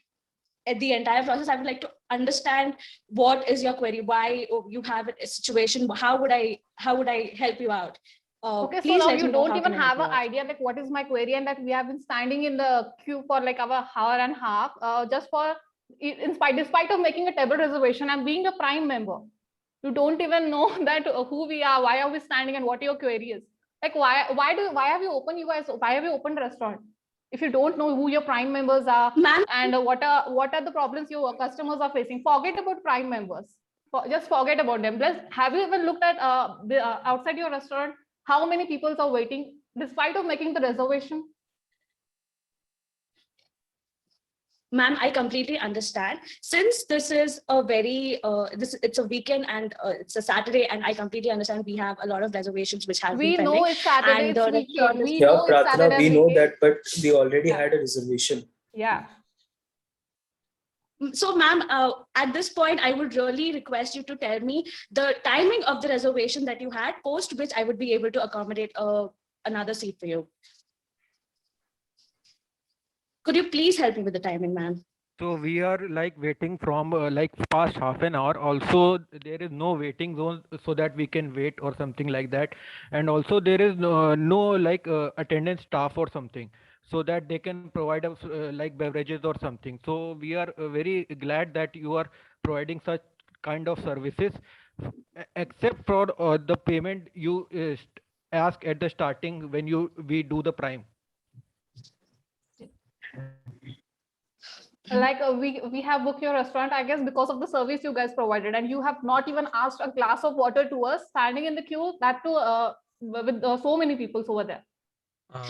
Speaker 12: the entire process, I would like to understand what is your query, why you have a situation, how would I help you out?
Speaker 8: Okay, so
Speaker 12: Please
Speaker 8: now
Speaker 12: let
Speaker 8: you
Speaker 12: me know
Speaker 8: don't
Speaker 12: how
Speaker 8: even
Speaker 12: can I help
Speaker 8: have
Speaker 12: you
Speaker 8: an
Speaker 12: out.
Speaker 8: idea like what is my query, and that we have been standing in the queue for like our hour and a half, just for despite of making a table reservation and being a prime member. You don't even know that who we are, why are we standing, and what your query is. Like why have you opened the restaurant if you don't know who your prime members are and what are the problems your customers are facing? Forget about prime members. Just forget about them. Have you even looked at outside your restaurant how many people are waiting despite of making the reservation?
Speaker 12: Ma'am, I completely understand. Since this is a very it's a weekend and it's a Saturday, and I completely understand we have a lot of reservations which have
Speaker 8: We
Speaker 12: been
Speaker 8: know
Speaker 12: pending.
Speaker 8: it's Saturday,
Speaker 12: And
Speaker 8: it's
Speaker 12: the
Speaker 8: weekend.
Speaker 12: restaurant is
Speaker 8: We
Speaker 10: Yeah,
Speaker 8: know it's
Speaker 10: Pratna,
Speaker 8: Saturday
Speaker 10: we
Speaker 8: and
Speaker 10: know
Speaker 8: weekend.
Speaker 10: that, but they already had a reservation.
Speaker 8: Yeah.
Speaker 12: So, ma'am, at this point, I would really request you to tell me the timing of the reservation that you had, post which I would be able to accommodate another seat for you. Could you please help me with the timing, ma'am?
Speaker 17: So we are like waiting from like past half an hour. Also, there is no waiting zone so that we can wait or something like that. And also there is no like attendance staff or something so that they can provide us like beverages or something. So we are very glad that you are providing such kind of services, except for the payment you ask at the starting when we do the prime.
Speaker 8: Like we have booked your restaurant, I guess, because of the service you guys provided, and you have not even asked a glass of water to us, standing in the queue, that too with so many people over there.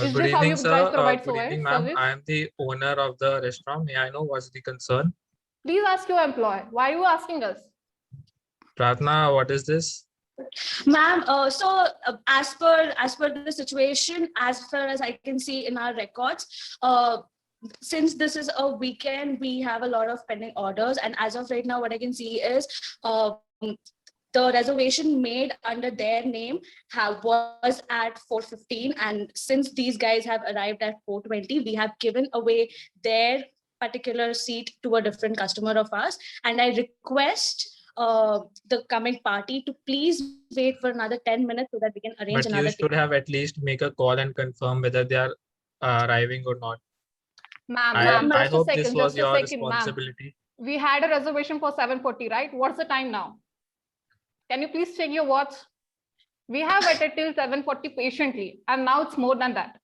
Speaker 8: Is
Speaker 24: Good
Speaker 8: this how you
Speaker 24: evening,
Speaker 8: guys
Speaker 24: sir.
Speaker 8: provide
Speaker 24: Good evening, ma'am.
Speaker 8: service?
Speaker 24: I am the owner of the restaurant. May I know what's the concern?
Speaker 8: Please ask your employee. Why are you asking us?
Speaker 24: Pratna, what is this?
Speaker 12: Ma'am, so as per the situation, as far as I can see in our records, since this is a weekend, we have a lot of pending orders, and as of right now, what I can see is the reservation made under their name was at 4:15, and since these guys have arrived at 4:20, we have given away their particular seat to a different customer of ours, and I request the coming party to please wait for another 10 minutes so that we can arrange
Speaker 24: But
Speaker 12: another
Speaker 24: you should have at least make a call and confirm whether they are arriving or not.
Speaker 8: Ma'am,
Speaker 24: I
Speaker 8: just a
Speaker 24: hope this
Speaker 8: second,
Speaker 24: was
Speaker 8: just a
Speaker 24: your
Speaker 8: second, ma'am.
Speaker 24: responsibility.
Speaker 8: We had a reservation for 7:40, right? What's the time now? Can you please check your watch? We have waited till 7:40 patiently, and now it's more than that.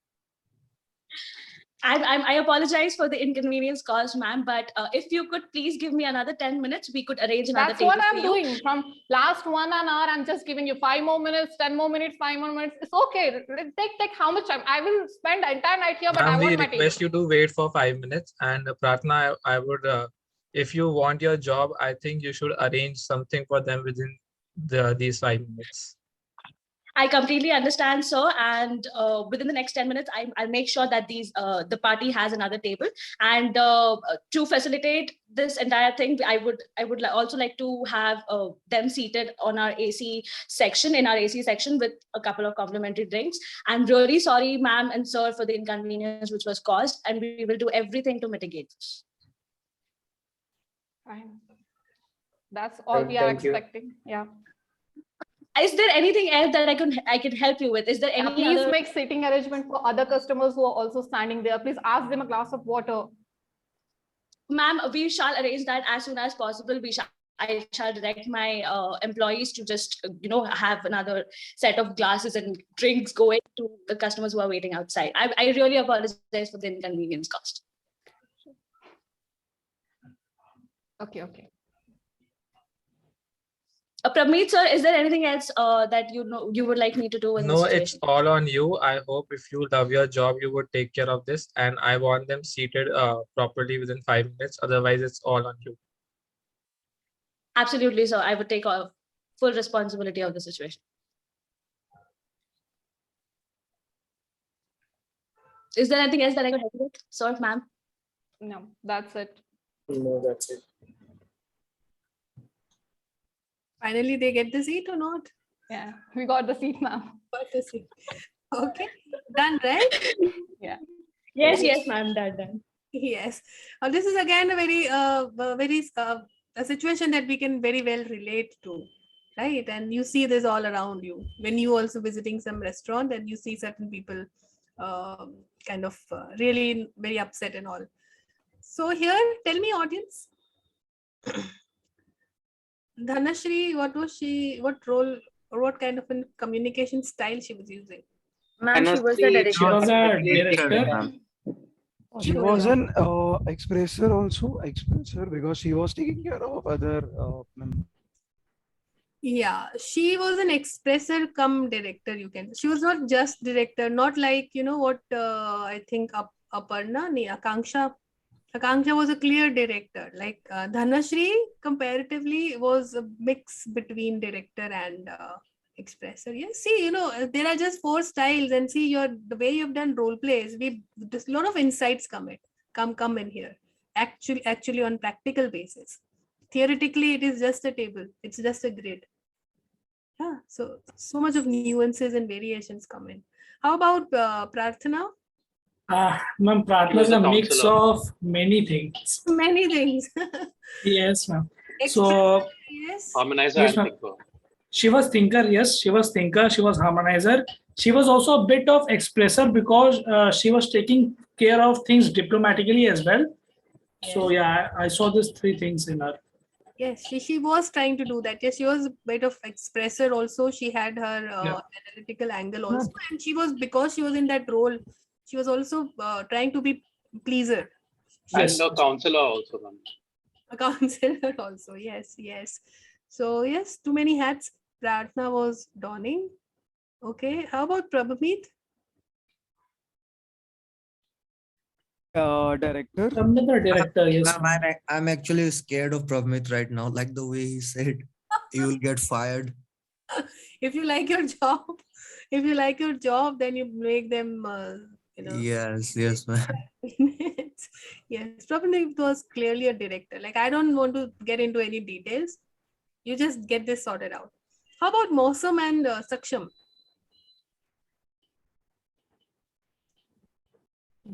Speaker 12: I apologize for the inconvenience caused, ma'am, but if you could please give me another 10 minutes, we could arrange another
Speaker 8: That's
Speaker 12: table
Speaker 8: what I'm
Speaker 12: for you.
Speaker 8: doing. From last 1 hour, I'm just giving you 5 more minutes, 10 more minutes, 5 more minutes. It's okay. Take how much time? I will spend the entire night here, but I
Speaker 24: Ma'am, we
Speaker 8: want my table.
Speaker 24: request you to wait for 5 minutes. And Pratna, I would, if you want your job, I think you should arrange something for them within these 5 minutes.
Speaker 12: I completely understand, sir. And within the next 10 minutes, I'll make sure that the party has another table. And to facilitate this entire thing, I would also like to have them seated on our AC section, with a couple of complimentary drinks. I'm really sorry, ma'am and sir, for the inconvenience which was caused, and we will do everything to mitigate this.
Speaker 8: Fine. That's all we are
Speaker 10: Thank you.
Speaker 8: expecting. Yeah.
Speaker 12: Is there anything else that I can help you with? Is there any
Speaker 8: Please
Speaker 12: other...
Speaker 8: make seating arrangement for other customers who are also standing there. Please ask them a glass of water.
Speaker 12: Ma'am, we shall arrange that as soon as possible. I shall direct my employees to just have another set of glasses and drinks going to the customers who are waiting outside. I really apologize for the inconvenience caused.
Speaker 8: Okay.
Speaker 12: Prameet sir, is there anything else that you would like me to do in this
Speaker 24: No,
Speaker 12: situation?
Speaker 24: it's all on you. I hope if you love your job, you would take care of this. And I want them seated properly within 5 minutes. Otherwise, it's all on you.
Speaker 12: Absolutely, sir. I would take full responsibility of the situation. Is there anything else that I could help you with, sir, ma'am?
Speaker 8: No, that's it.
Speaker 10: No, that's it.
Speaker 1: Finally, they get the seat or not?
Speaker 8: Yeah, we got the seat now.
Speaker 1: Got the seat. Okay, done, right?
Speaker 8: Yeah.
Speaker 12: Yes, ma'am, done.
Speaker 1: Yes. This is again a very, a situation that we can very well relate to, right? And you see this all around you. When you also visiting some restaurant and you see certain people really very upset and all. So here, tell me, audience. Dhanashri, what role or what kind of a communication style she was using?
Speaker 6: Ma'am, she was the director.
Speaker 2: She was a director.
Speaker 18: She was an expressor also, because she was taking care of other members.
Speaker 1: Yeah, she was an expressor cum director, you can. She was not just director, not like, what I think Aparna, Akanksha was a clear director. Like Dhanashri comparatively was a mix between director and expressor. Yes, see, there are just 4 styles, and see the way you've done role plays. There's a lot of insights come in here. Actually on practical basis. Theoretically, it is just a table. It's just a grid. Yeah, so much of nuances and variations come in. How about Prarthana?
Speaker 2: Ma'am, Pratna is a mix of many things.
Speaker 1: Many things.
Speaker 2: Yes, ma'am. So,
Speaker 1: yes.
Speaker 13: Harmonizer
Speaker 2: yes,
Speaker 13: and
Speaker 2: ma'am.
Speaker 13: thinker.
Speaker 2: She was thinker, yes. She was thinker. She was harmonizer. She was also a bit of expressor because she was taking care of things diplomatically as well. Yes. So yeah, I saw these 3 things in her.
Speaker 1: Yes, she was trying to do that. Yes, she was a bit of expressor also. She had her analytical angle also. And because she was in that role, she was also trying to be pleaser.
Speaker 13: Yes. And a counselor also, ma'am.
Speaker 1: A counselor also, yes. So yes, too many hats Prarthana was donning. Okay, how about Prabhamit?
Speaker 18: Director.
Speaker 2: Another director, yes.
Speaker 4: I'm actually scared of Prabhamit right now. Like the way he said, you will get fired.
Speaker 1: If you like your job, then you make them,
Speaker 4: Yes, ma'am.
Speaker 1: Yes, Prabhamit was clearly a director. Like, I don't want to get into any details. You just get this sorted out. How about Mosam and Saksham?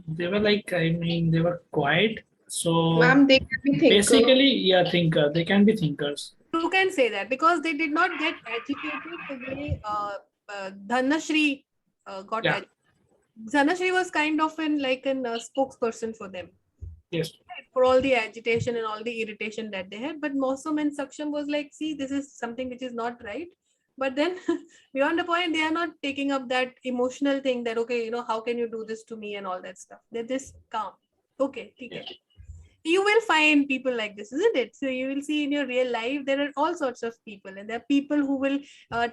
Speaker 2: They were they were quiet. So
Speaker 5: Ma'am, they can be thinker.
Speaker 2: Basically, thinker. They can be thinkers.
Speaker 1: You can say that because they did not get agitated the way Dhanashri got agitated. Dhanashri was kind of a spokesperson for them.
Speaker 2: Yes.
Speaker 1: For all the agitation and all the irritation that they had. But Mosam and Saksham was like, see, this is something which is not right. But then beyond the point, they are not taking up that emotional thing that, okay, you know, how can you do this to me and all that stuff. They're just calm. Okay, okay. You will find people like this, isn't it? So you will see in your real life, there are all sorts of people, and there are people who will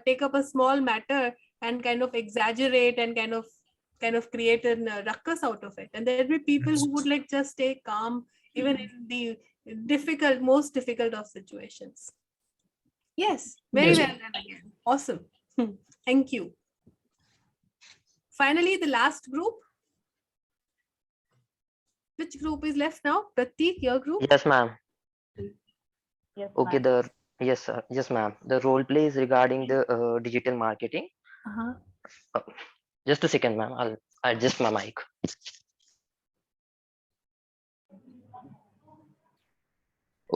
Speaker 1: take up a small matter and kind of exaggerate and kind of create a ruckus out of it. And there will be people who would like just stay calm, even in the most difficult of situations. Yes, very
Speaker 2: Yes.
Speaker 1: well done again. Awesome. Thank you. Finally, the last group. Which group is left now? Prateek, your group?
Speaker 6: Yes, ma'am.
Speaker 3: Yes,
Speaker 6: Okay, yes, sir. Yes, ma'am. The role play is regarding the digital marketing. Just a second, ma'am. I'll adjust my mic.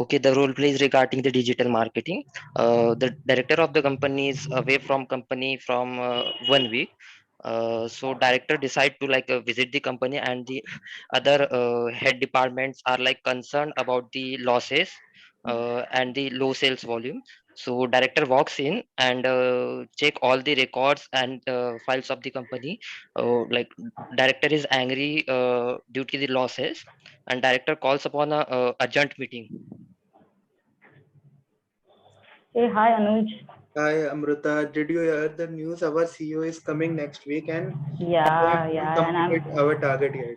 Speaker 6: Okay, the role play is regarding the digital marketing. The director of the company is away from company from 1 week. So director decide to like visit the company, and the other head departments are like concerned about the losses and the low sales volume. So director walks in and check all the records and files of the company. Like director is angry due to the losses, and director calls upon a urgent meeting.
Speaker 3: Hey, hi Anuj.
Speaker 9: Hi Amruta, did you hear the news? Our CEO is coming next week and
Speaker 3: Yeah,
Speaker 9: we
Speaker 3: yeah,
Speaker 9: haven't
Speaker 3: and I'm
Speaker 9: completed our target yet.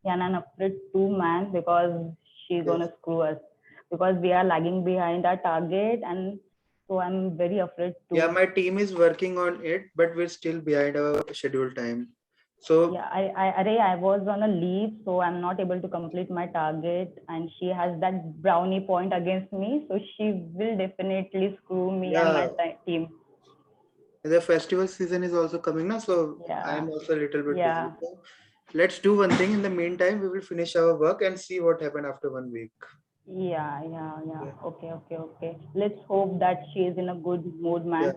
Speaker 3: yeah, and I'm afraid too, man, because she's gonna screw us because we are lagging behind our target, and so I'm very afraid too.
Speaker 9: Yeah, my team is working on it, but we're still behind our scheduled time. So
Speaker 3: Yeah, I was on a leave, so I'm not able to complete my target, and she has that brownie point against me, so she will definitely screw me and my
Speaker 9: yeah,
Speaker 3: team.
Speaker 9: the festival season is also coming now, so I'm also a little bit
Speaker 3: Yeah.
Speaker 9: busy. So let's do one thing. In the meantime, we will finish our work and see what happened after 1 week.
Speaker 3: Yeah. Okay. Let's hope that she is in a good mood, man.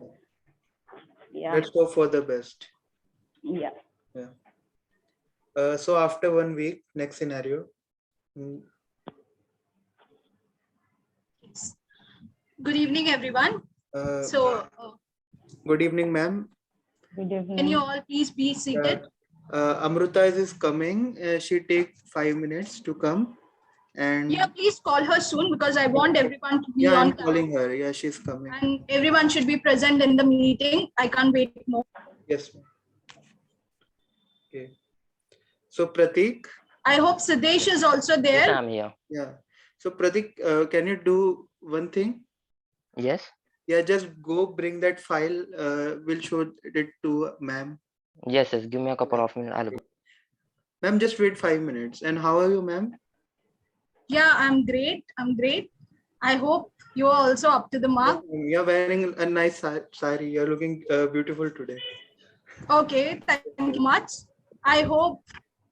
Speaker 3: Yeah.
Speaker 9: Let's hope for the best.
Speaker 3: Yeah.
Speaker 9: Yeah. So after 1 week, next scenario.
Speaker 7: Good evening, everyone.
Speaker 9: Good evening, ma'am.
Speaker 3: Good evening.
Speaker 7: Can you all please be seated?
Speaker 9: Amruta is coming. She take 5 minutes to come. And
Speaker 7: Yeah, please call her soon because I want everyone to be
Speaker 9: yeah,
Speaker 7: on
Speaker 9: I'm calling her. Yeah, she's coming.
Speaker 7: and everyone should be present in the meeting. I can't wait more.
Speaker 9: Yes, ma'am. Okay. So Prateek.
Speaker 7: I hope Siddesh is also there.
Speaker 6: Yes, I'm here.
Speaker 9: Yeah. So Prateek, can you do one thing?
Speaker 6: Yes.
Speaker 9: Yeah, just go bring that file. We'll show it to ma'am.
Speaker 6: Yes, give me a couple of minutes. I'll go.
Speaker 9: Ma'am, just wait 5 minutes. And how are you, ma'am?
Speaker 7: Yeah, I'm great. I hope you're also up to the mark.
Speaker 9: You're wearing a nice sari. You're looking beautiful today.
Speaker 7: Okay, thank you much. I hope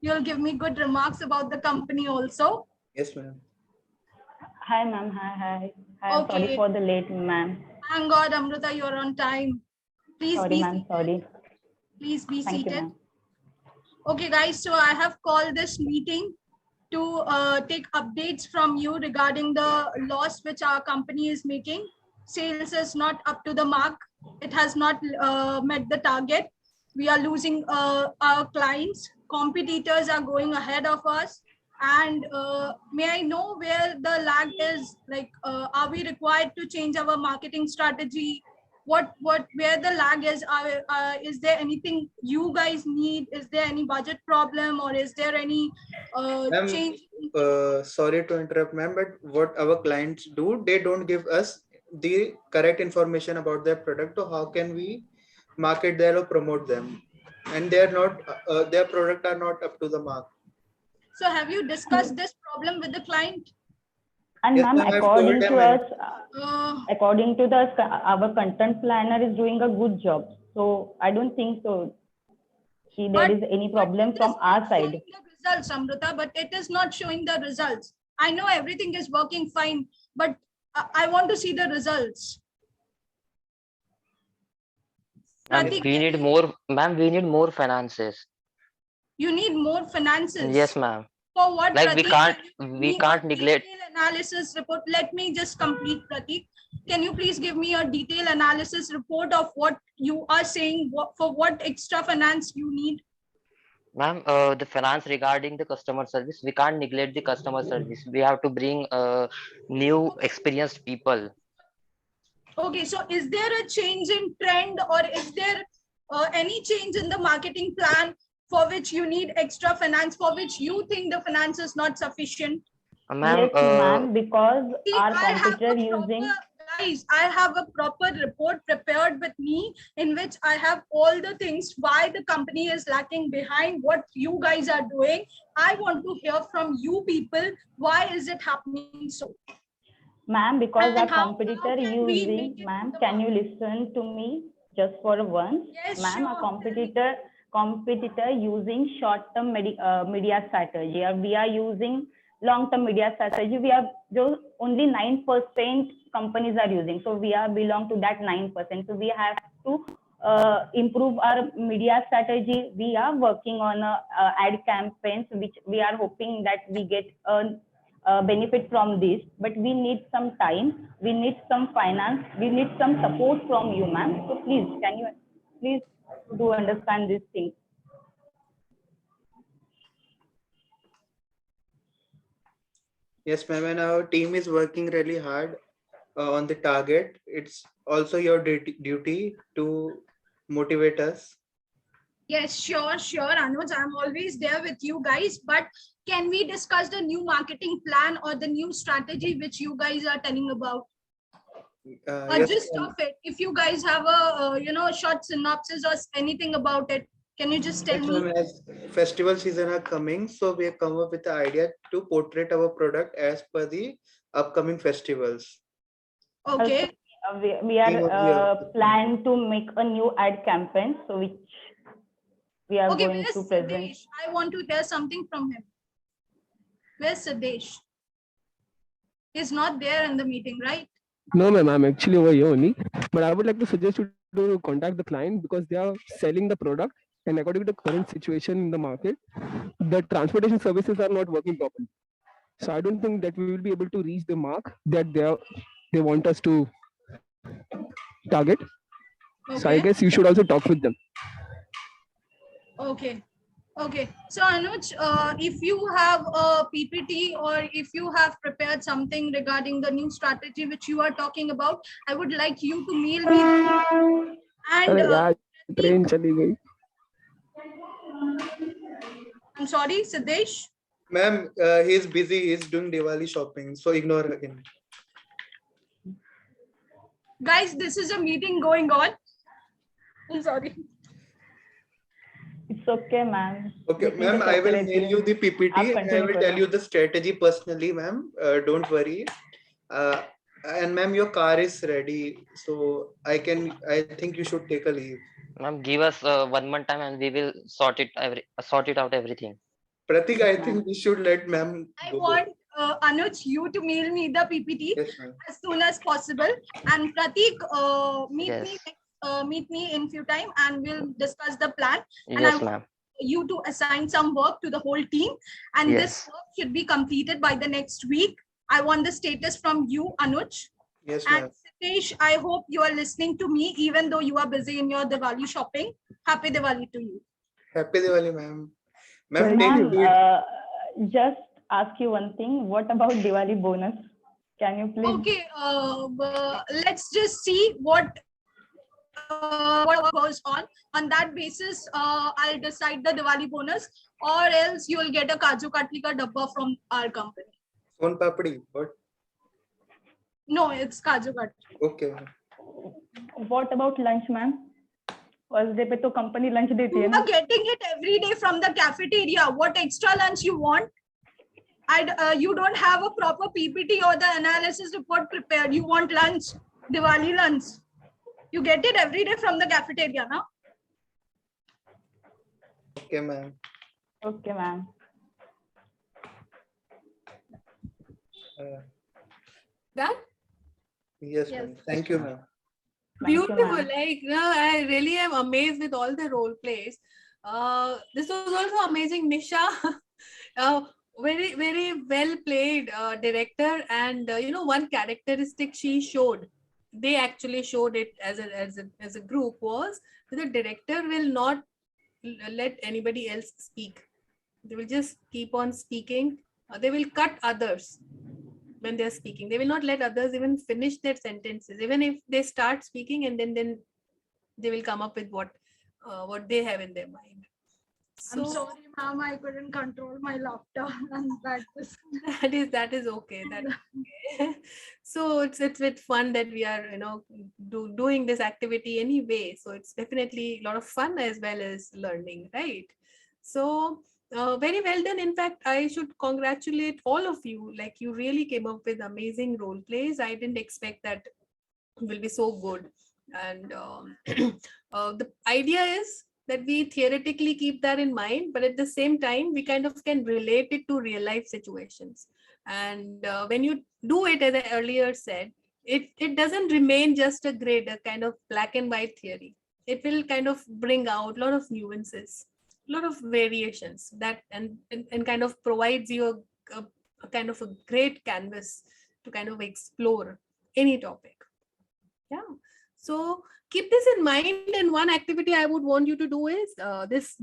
Speaker 7: you'll give me good remarks about the company also.
Speaker 9: Yes, ma'am.
Speaker 3: Hi, ma'am. Hi. I'm sorry
Speaker 7: Okay.
Speaker 3: for the late, ma'am.
Speaker 7: Thank God, Amruta, you're on time. Please
Speaker 3: Sorry,
Speaker 7: be
Speaker 3: ma'am.
Speaker 7: seated.
Speaker 3: Sorry.
Speaker 7: Please be
Speaker 3: Thank you,
Speaker 7: seated.
Speaker 3: ma'am.
Speaker 7: Okay, guys, so I have called this meeting to take updates from you regarding the loss which our company is making. Sales is not up to the mark. It has not met the target. We are losing our clients. Competitors are going ahead of us. And may I know where the lag is? Like, are we required to change our marketing strategy? Where the lag is there anything you guys need? Is there any budget problem, or is there any
Speaker 9: Ma'am,
Speaker 7: change?
Speaker 9: sorry to interrupt, ma'am, but what our clients do, they don't give us the correct information about their product. So how can we market there or promote them? And they are not, their product are not up to the mark.
Speaker 7: So have you discussed this problem with the client?
Speaker 3: And
Speaker 9: Yes,
Speaker 3: ma'am,
Speaker 9: ma'am, I've
Speaker 3: according
Speaker 9: told
Speaker 3: to
Speaker 9: them
Speaker 3: us, according to the our content planner is doing a good job. So I don't think so. There is any problem from our side.
Speaker 7: Results, Amruta, but it is not showing the results. I know everything is working fine, but I want to see the results.
Speaker 6: Ma'am, we need more. Ma'am, we need more finances.
Speaker 7: You need more finances.
Speaker 6: Yes, ma'am.
Speaker 7: For what?
Speaker 6: Like
Speaker 7: Prateek?
Speaker 6: we can't neglect.
Speaker 7: Detail analysis report. Let me just complete, Prateek. Can you please give me a detailed analysis report of what you are saying? For what extra finance you need?
Speaker 6: Ma'am, the finance regarding the customer service, we can't neglect the customer service. We have to bring new experienced people.
Speaker 7: Okay, so is there a change in trend, or is there any change in the marketing plan for which you need extra finance, for which you think the finance is not sufficient?
Speaker 6: Ma'am,
Speaker 3: Yes, ma'am, because our
Speaker 7: I have
Speaker 3: competitor
Speaker 7: a
Speaker 3: using.
Speaker 7: Guys, I have a proper report prepared with me in which I have all the things why the company is lacking behind what you guys are doing. I want to hear from you people, why is it happening so?
Speaker 3: Ma'am, because
Speaker 7: And
Speaker 3: our
Speaker 7: how
Speaker 3: competitor
Speaker 7: can we
Speaker 3: using,
Speaker 7: make it
Speaker 3: ma'am,
Speaker 7: the
Speaker 3: can you listen to me just for once?
Speaker 7: Yes,
Speaker 3: Ma'am, our
Speaker 7: sure.
Speaker 3: competitor using short-term media strategy. We are using long-term media strategy. We are just only 9% companies are using. So we are belong to that 9%. So we have to improve our media strategy. We are working on ad campaigns, which we are hoping that we get benefit from this, but we need some time, we need some finance, we need some support from you, ma'am. So please, can you please do understand this thing?
Speaker 9: Yes, ma'am, and our team is working really hard on the target. It's also your duty to motivate us.
Speaker 7: Yes, sure, Anuj. I'm always there with you guys. But can we discuss the new marketing plan or the new strategy which you guys are telling about?
Speaker 9: Yes,
Speaker 7: Just
Speaker 9: ma'am.
Speaker 7: of it. If you guys have a short synopsis or anything about it, can you just tell
Speaker 9: Yes,
Speaker 7: me?
Speaker 9: ma'am, as festival season are coming, so we have come up with the idea to portray our product as per the upcoming festivals.
Speaker 7: Okay.
Speaker 3: We are plan to make a new ad campaign, so which we are
Speaker 7: Okay,
Speaker 3: going
Speaker 7: where's
Speaker 3: to present.
Speaker 7: Siddesh? I want to hear something from him. Where's Siddesh? He's not there in the meeting, right?
Speaker 11: No, ma'am, I'm actually over here only. But I would like to suggest you to contact the client because they are selling the product, and according to the current situation in the market, the transportation services are not working properly. So I don't think that we will be able to reach the mark that they want us to target. So I
Speaker 7: Okay.
Speaker 11: guess you should also talk with them.
Speaker 7: Okay. Okay. So Anuj, if you have a PPT or if you have prepared something regarding the new strategy which you are talking about, I would like you to mail me. And
Speaker 11: यार, train चली गई.
Speaker 7: I'm sorry, Siddesh.
Speaker 9: Ma'am, he's busy. He's doing Diwali shopping, so ignore him.
Speaker 7: Guys, this is a meeting going on. I'm sorry.
Speaker 3: It's okay, ma'am.
Speaker 9: Okay, ma'am, I will mail you the PPT and I will tell you the strategy personally, ma'am. Don't worry. And ma'am, your car is ready, so I think you should take a leave.
Speaker 6: Ma'am, give us 1 month time and we will sort it out everything.
Speaker 9: Prateek, I think we should let ma'am
Speaker 7: I
Speaker 9: go.
Speaker 7: want Anuj, you to mail me the PPT as soon as possible. And Prateek, meet me in few time and we'll discuss the plan. And
Speaker 6: Yes,
Speaker 7: I want
Speaker 6: ma'am.
Speaker 7: you to assign some work to the whole team. And
Speaker 6: Yes.
Speaker 7: this work should be completed by the next week. I want the status from you, Anuj.
Speaker 9: Yes,
Speaker 7: And
Speaker 9: ma'am.
Speaker 7: Siddesh, I hope you are listening to me, even though you are busy in your Diwali shopping. Happy Diwali to you.
Speaker 9: Happy Diwali, ma'am. Ma'am,
Speaker 3: Ma'am,
Speaker 9: take it.
Speaker 3: just ask you one thing. What about Diwali bonus? Can you please?
Speaker 7: Okay, let's just see what goes on. On that basis, I'll decide the Diwali bonus, or else you will get a Kaju Katli ka dabba from our company.
Speaker 9: Son papdi. What?
Speaker 7: No, it's Kaju Katli.
Speaker 9: Okay.
Speaker 3: What about lunch, ma'am? First day पे तो company lunch देती है
Speaker 7: You
Speaker 3: ना?
Speaker 7: are getting it every day from the cafeteria. What extra lunch you want? You don't have a proper PPT or the analysis report prepared. You want lunch, Diwali lunch. You get it every day from the cafeteria, now.
Speaker 9: Okay, ma'am.
Speaker 3: Okay, ma'am.
Speaker 1: Done?
Speaker 9: Yes, ma'am. Thank you, ma'am.
Speaker 1: Beautiful. Like, I really am amazed with all the role plays. This was also amazing, Nisha. Very well played, director. And one characteristic she showed, they actually showed it as a group, was that the director will not let anybody else speak. They will just keep on speaking. They will cut others when they're speaking. They will not let others even finish their sentences, even if they start speaking, and then they will come up with what they have in their mind.
Speaker 7: I'm sorry, ma'am, I couldn't control my laughter and
Speaker 1: that is okay. That is okay. So it's with fun that we are doing this activity anyway. So it's definitely a lot of fun as well as learning, right? So very well done. In fact, I should congratulate all of you. Like, you really came up with amazing role plays. I didn't expect that will be so good. And the idea is that we theoretically keep that in mind, but at the same time, we kind of can relate it to real life situations. And when you do it, as I earlier said, it doesn't remain just a grid, a kind of black and white theory. It will kind of bring out a lot of nuances, a lot of variations, that and kind of provides you a kind of a great canvas to kind of explore any topic. Yeah. So keep this in mind, and one activity I would want you to do is this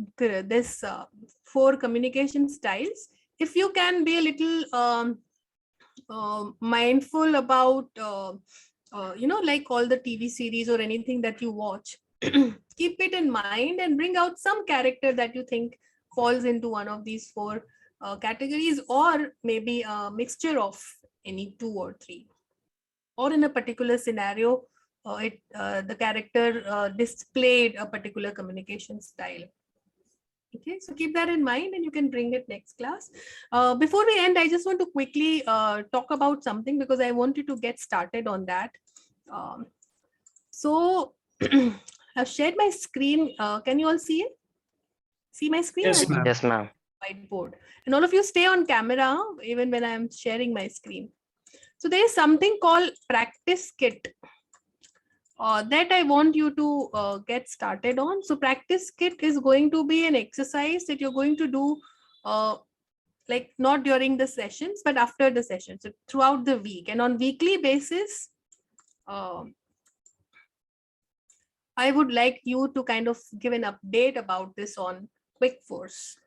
Speaker 1: 4 communication styles. If you can be a little mindful about like all the TV series or anything that you watch, keep it in mind and bring out some character that you think falls into one of these 4 categories, or maybe a mixture of any 2 or 3, or in a particular scenario the character displayed a particular communication style. Okay, so keep that in mind and you can bring it next class. Before we end, I just want to quickly talk about something, because I wanted to get started on that. So I've shared my screen. Can you all see it? See my screen?
Speaker 6: Yes, ma'am. Yes, ma'am.
Speaker 1: Whiteboard. And all of you stay on camera even when I'm sharing my screen. So there is something called practice kit that I want you to get started on. So practice kit is going to be an exercise that you're going to do like not during the sessions, but after the session. So throughout the week, and on weekly basis, I would like you to kind of give an update about this on QuickForce.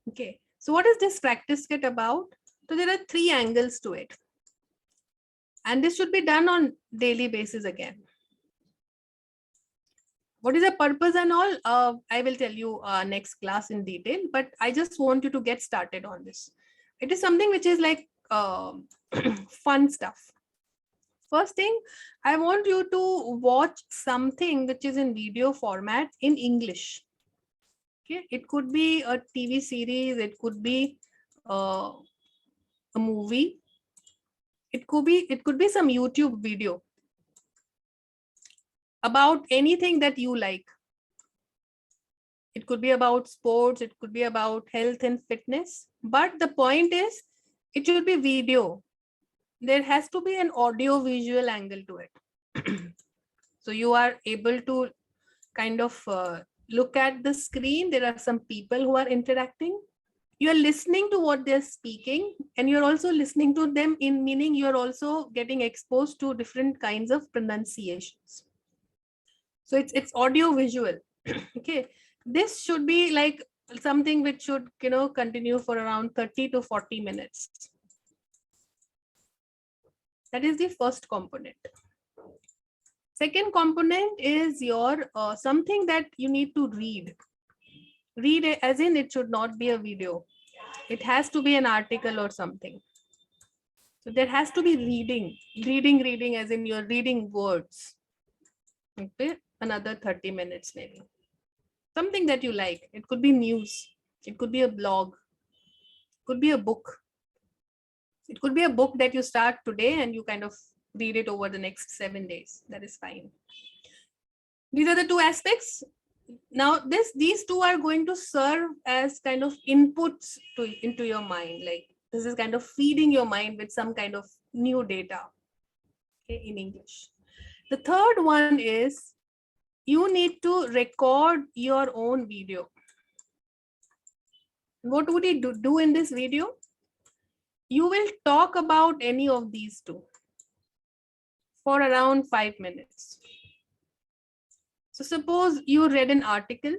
Speaker 1: Okay, so what is this practice kit about? So there are 3 angles to it. And this should be done on daily basis again. What is the purpose and all? I will tell you next class in detail, but I just want you to get started on this. It is something which is like fun stuff. First thing, I want you to watch something which is in video format in English. Okay, it could be a TV series, it could be a movie, it could be some YouTube video about anything that you like. It could be about sports, it could be about health and fitness, but the point is it should be video. There has to be an audio visual angle to it. So you are able to kind of look at the screen. There are some people who are interacting. You are listening to what they're speaking, and you're also listening to them, in meaning you're also getting exposed to different kinds of pronunciations. So it's audio visual. Okay, this should be like something which should continue for around 30 to 40 minutes. That is the first component. Second component is your something that you need to read. Read it, as in it should not be a video. It has to be an article or something. So there has to be reading as in you're reading words. Okay, another 30 minutes maybe. Something that you like. It could be news. It could be a blog. It could be a book. It could be a book that you start today and you kind of read it over the next 7 days. That is fine. These are the 2 aspects. Now these 2 are going to serve as kind of inputs into your mind. Like this is kind of feeding your mind with some kind of new data, okay, in English. The third one is you need to record your own video. What would you do in this video? you will talk about any of these two for around 5 minutes. So suppose you read an article,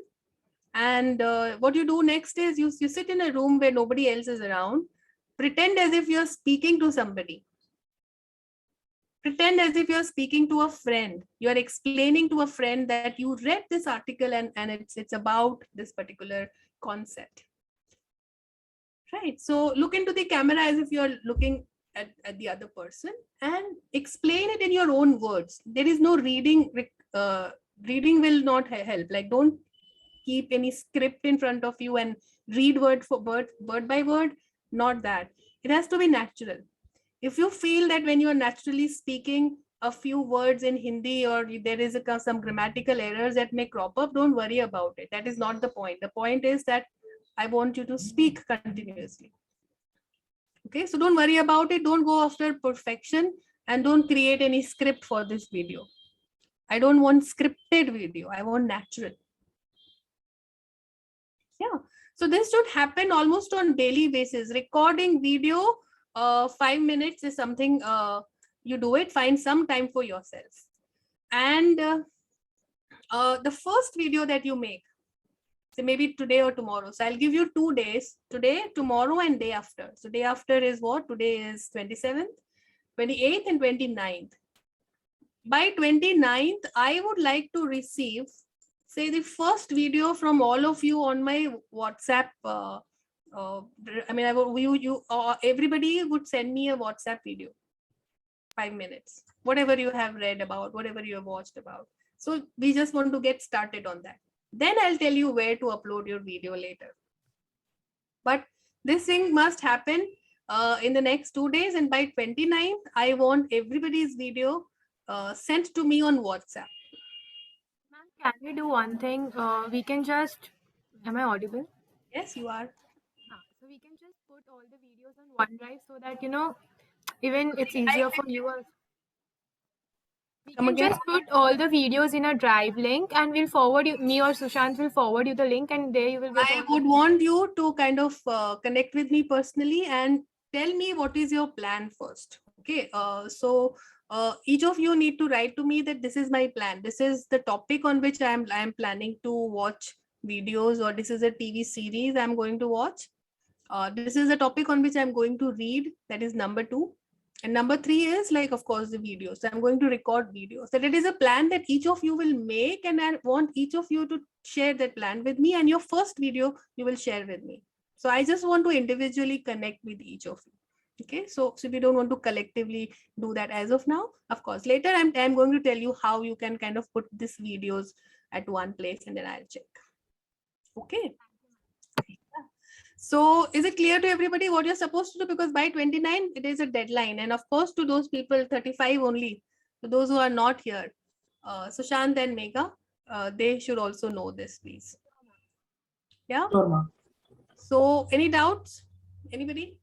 Speaker 1: and what you do next is you sit in a room where nobody else is around, pretend as if you're speaking to somebody. Pretend as if you're speaking to a friend. You're explaining to a friend that you read this article and it's about this particular concept. Right. So look into the camera as if you're looking at the other person and explain it in your own words. There is no reading. Reading will not help. Like, don't keep any script in front of you and read word by word. Not that. It has to be natural. If you feel that when you are naturally speaking a few words in Hindi or there is some grammatical errors that may crop up, don't worry about it. That is not the point. The point is that I want you to speak continuously. Okay, so don't worry about it. Don't go after perfection and don't create any script for this video. I don't want scripted video. I want natural. Yeah. So this should happen almost on daily basis. Recording video, 5 minutes is something you do it. Find some time for yourself. And the first video that you make, so maybe today or tomorrow. So I'll give you 2 days, today, tomorrow, and day after. So day after is what? Today is 27th, 28th, and 29th. By 29th, I would like to receive, say, the first video from all of you on my WhatsApp. Everybody would send me a WhatsApp video, 5 minutes, whatever you have read about, whatever you have watched about. So we just want to get started on that. Then I'll tell you where to upload your video later. But this thing must happen in the next 2 days. And by 29th, I want everybody's video sent to me on WhatsApp.
Speaker 14: Can we do one thing? We can just, am I audible?
Speaker 1: Yes, you are.
Speaker 14: So we can just put all the videos on OneDrive so that, even it's easier for you. We can just put all the videos in a drive link and we'll forward you, me or Sushant will forward you the link and there you will get.
Speaker 1: I would want you to kind of connect with me personally and tell me what is your plan first. Okay. So each of you need to write to me that this is my plan. This is the topic on which I am planning to watch videos, or this is a TV series I'm going to watch. This is a topic on which I'm going to read. That is number 2. And number 3 is, like, of course, the videos. So I'm going to record videos. So that is a plan that each of you will make, and I want each of you to share that plan with me, and your first video you will share with me. So I just want to individually connect with each of you. Okay, so we don't want to collectively do that as of now. Of course, later I'm going to tell you how you can kind of put these videos at one place, and then I'll check. Okay. So is it clear to everybody what you're supposed to do? Because by 29, it is a deadline. And of course, to those people, 35 only, to those who are not here, Sushant and Megha, they should also know this, please. Yeah.
Speaker 2: Sure, ma'am.
Speaker 1: So any doubts? Anybody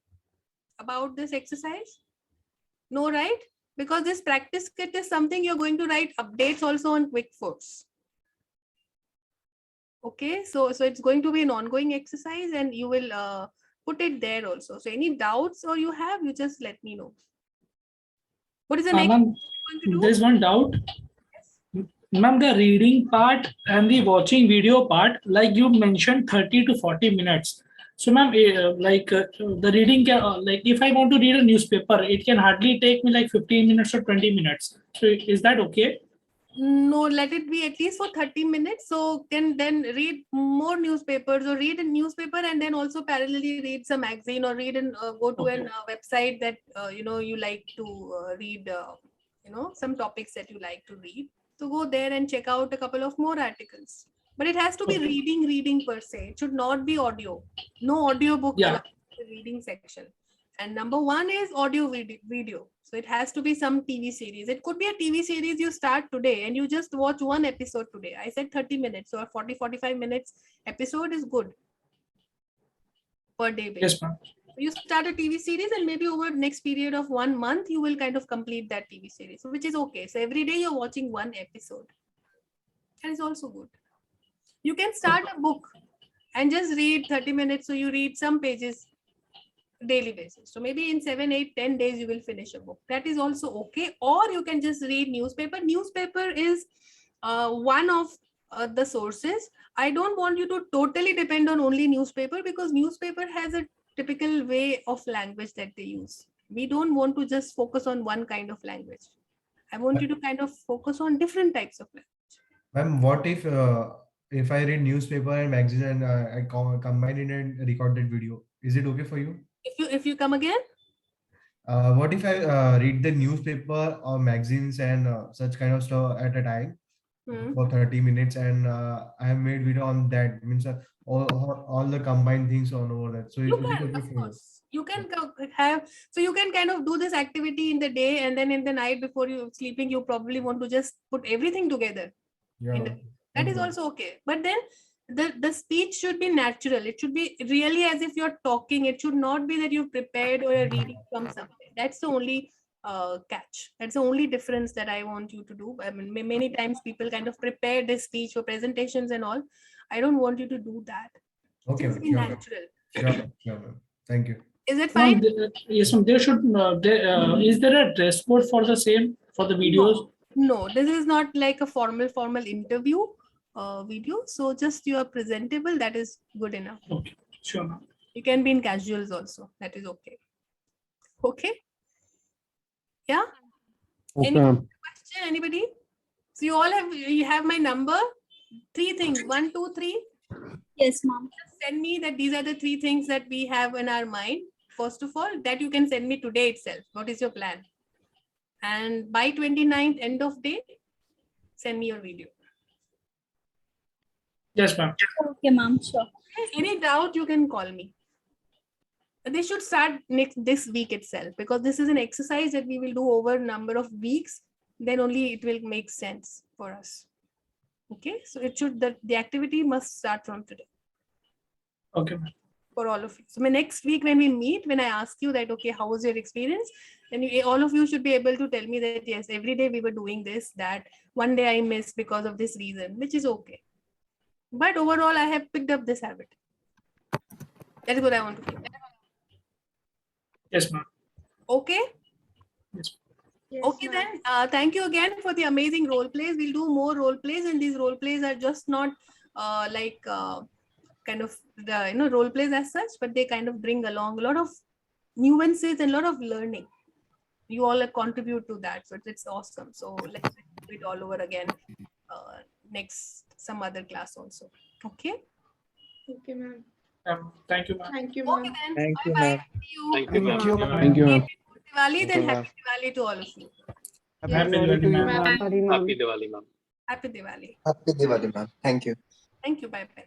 Speaker 1: about this exercise? No, right? Because this practice kit is something you're going to write updates also on QuickForce. Okay, so it's going to be an ongoing exercise and you will put it there also. So any doubts or you have, you just let me know. What is the next
Speaker 2: Ma'am, there's one doubt. Ma'am, the reading part and the watching video part, like you mentioned 30 to 40 minutes. So ma'am, the reading, like if I want to read a newspaper, it can hardly take me like 15 minutes or 20 minutes. So is that okay?
Speaker 1: No, let it be at least for 30 minutes. So can then read more newspapers, or read a newspaper and then also parallelly read some magazine, or read and go to a website that you like to read some topics that you like to read. So go there and check out a couple of more articles. But it has to be reading per se. It should not be audio. No audio book in the reading section. And number 1 is audio video. So it has to be some TV series. It could be a TV series you start today and you just watch 1 episode today. I said 30 minutes, so a 40-45 minutes episode is good per day basis.
Speaker 2: Yes, ma'am.
Speaker 1: You start a TV series and maybe over the next period of 1 month, you will kind of complete that TV series, which is okay. So every day you're watching 1 episode. That is also good. You can start a book and just read 30 minutes. So you read some pages daily basis. So maybe in 7, 8, 10 days you will finish a book. That is also okay. Or you can just read newspaper. Newspaper is one of the sources. I don't want you to totally depend on only newspaper, because newspaper has a typical way of language that they use. We don't want to just focus on one kind of language. I want you to kind of focus on different types of language.
Speaker 15: Ma'am, what if I read newspaper and magazine and I combine it and record that video? Is it okay for you?
Speaker 1: If you come again?
Speaker 15: What if I read the newspaper or magazines and such kind of stuff at a time for 30 minutes, and I have made video on that, means all the combined things on over that. So
Speaker 1: You
Speaker 15: is it
Speaker 1: can,
Speaker 15: okay
Speaker 1: of
Speaker 15: for you?
Speaker 1: course. You can have, so you can kind of do this activity in the day, and then in the night before you sleeping, you probably want to just put everything together.
Speaker 15: Yeah.
Speaker 1: That is also okay. But then the speech should be natural. It should be really as if you're talking. It should not be that you've prepared or you're reading from somewhere. That's the only catch. That's the only difference that I want you to do. I mean, many times people kind of prepare this speech for presentations and all. I don't want you to do that.
Speaker 15: Okay,
Speaker 1: Just be
Speaker 15: sure, ma'am.
Speaker 1: natural.
Speaker 15: Sure, ma'am. Thank you.
Speaker 1: Is it
Speaker 2: Ma'am,
Speaker 1: fine?
Speaker 2: yes, ma'am. There should is there a dress code for the same for the videos?
Speaker 1: No, this is not like a formal interview video. So just you are presentable. That is good enough.
Speaker 2: Okay, sure, ma'am.
Speaker 1: You can be in casuals also. That is okay. Okay. Yeah.
Speaker 11: Okay,
Speaker 1: Any
Speaker 11: ma'am.
Speaker 1: question? Anybody? So you have my number. 3 things. 1, 2, 3.
Speaker 19: Yes, ma'am.
Speaker 1: Send me that these are the 3 things that we have in our mind. First of all, that you can send me today itself. What is your plan? And by 29th, end of day, send me your video.
Speaker 2: Yes, ma'am.
Speaker 19: Okay, ma'am. Sure.
Speaker 1: Any doubt, you can call me. They should start this week itself, because this is an exercise that we will do over a number of weeks. Then only it will make sense for us. Okay, so it should the activity must start from today
Speaker 2: Okay, ma'am.
Speaker 1: for all of you. So my next week when we meet, when I ask you that, okay, how was your experience? Then all of you should be able to tell me that, yes, every day we were doing this, that one day I missed because of this reason, which is okay. But overall, I have picked up this habit. That is what I want to do.
Speaker 2: Yes, ma'am.
Speaker 1: Okay.
Speaker 2: Yes.
Speaker 1: Okay, then thank you again for the amazing role plays. We'll do more role plays, and these role plays are just not kind of the role plays as such, but they kind of bring along a lot of nuances and a lot of learning. You all contribute to that, so it's awesome. So let's do it all over again next some other class also. Okay.
Speaker 5: Okay, ma'am.
Speaker 2: Thank you, ma'am.
Speaker 5: Thank you,
Speaker 1: Okay
Speaker 5: ma'am.
Speaker 1: then.
Speaker 10: Thank you,
Speaker 1: Bye-bye.
Speaker 10: ma'am.
Speaker 1: See you.
Speaker 13: Thank you, ma'am.
Speaker 11: Thank you, ma'am.
Speaker 1: Diwali, then
Speaker 6: you,
Speaker 1: happy Diwali to all of you.
Speaker 2: Happy Diwali, ma'am.
Speaker 13: Happy Diwali, ma'am.
Speaker 1: Happy Diwali.
Speaker 16: Happy Diwali, ma'am. Thank you.
Speaker 1: Thank you. Bye bye.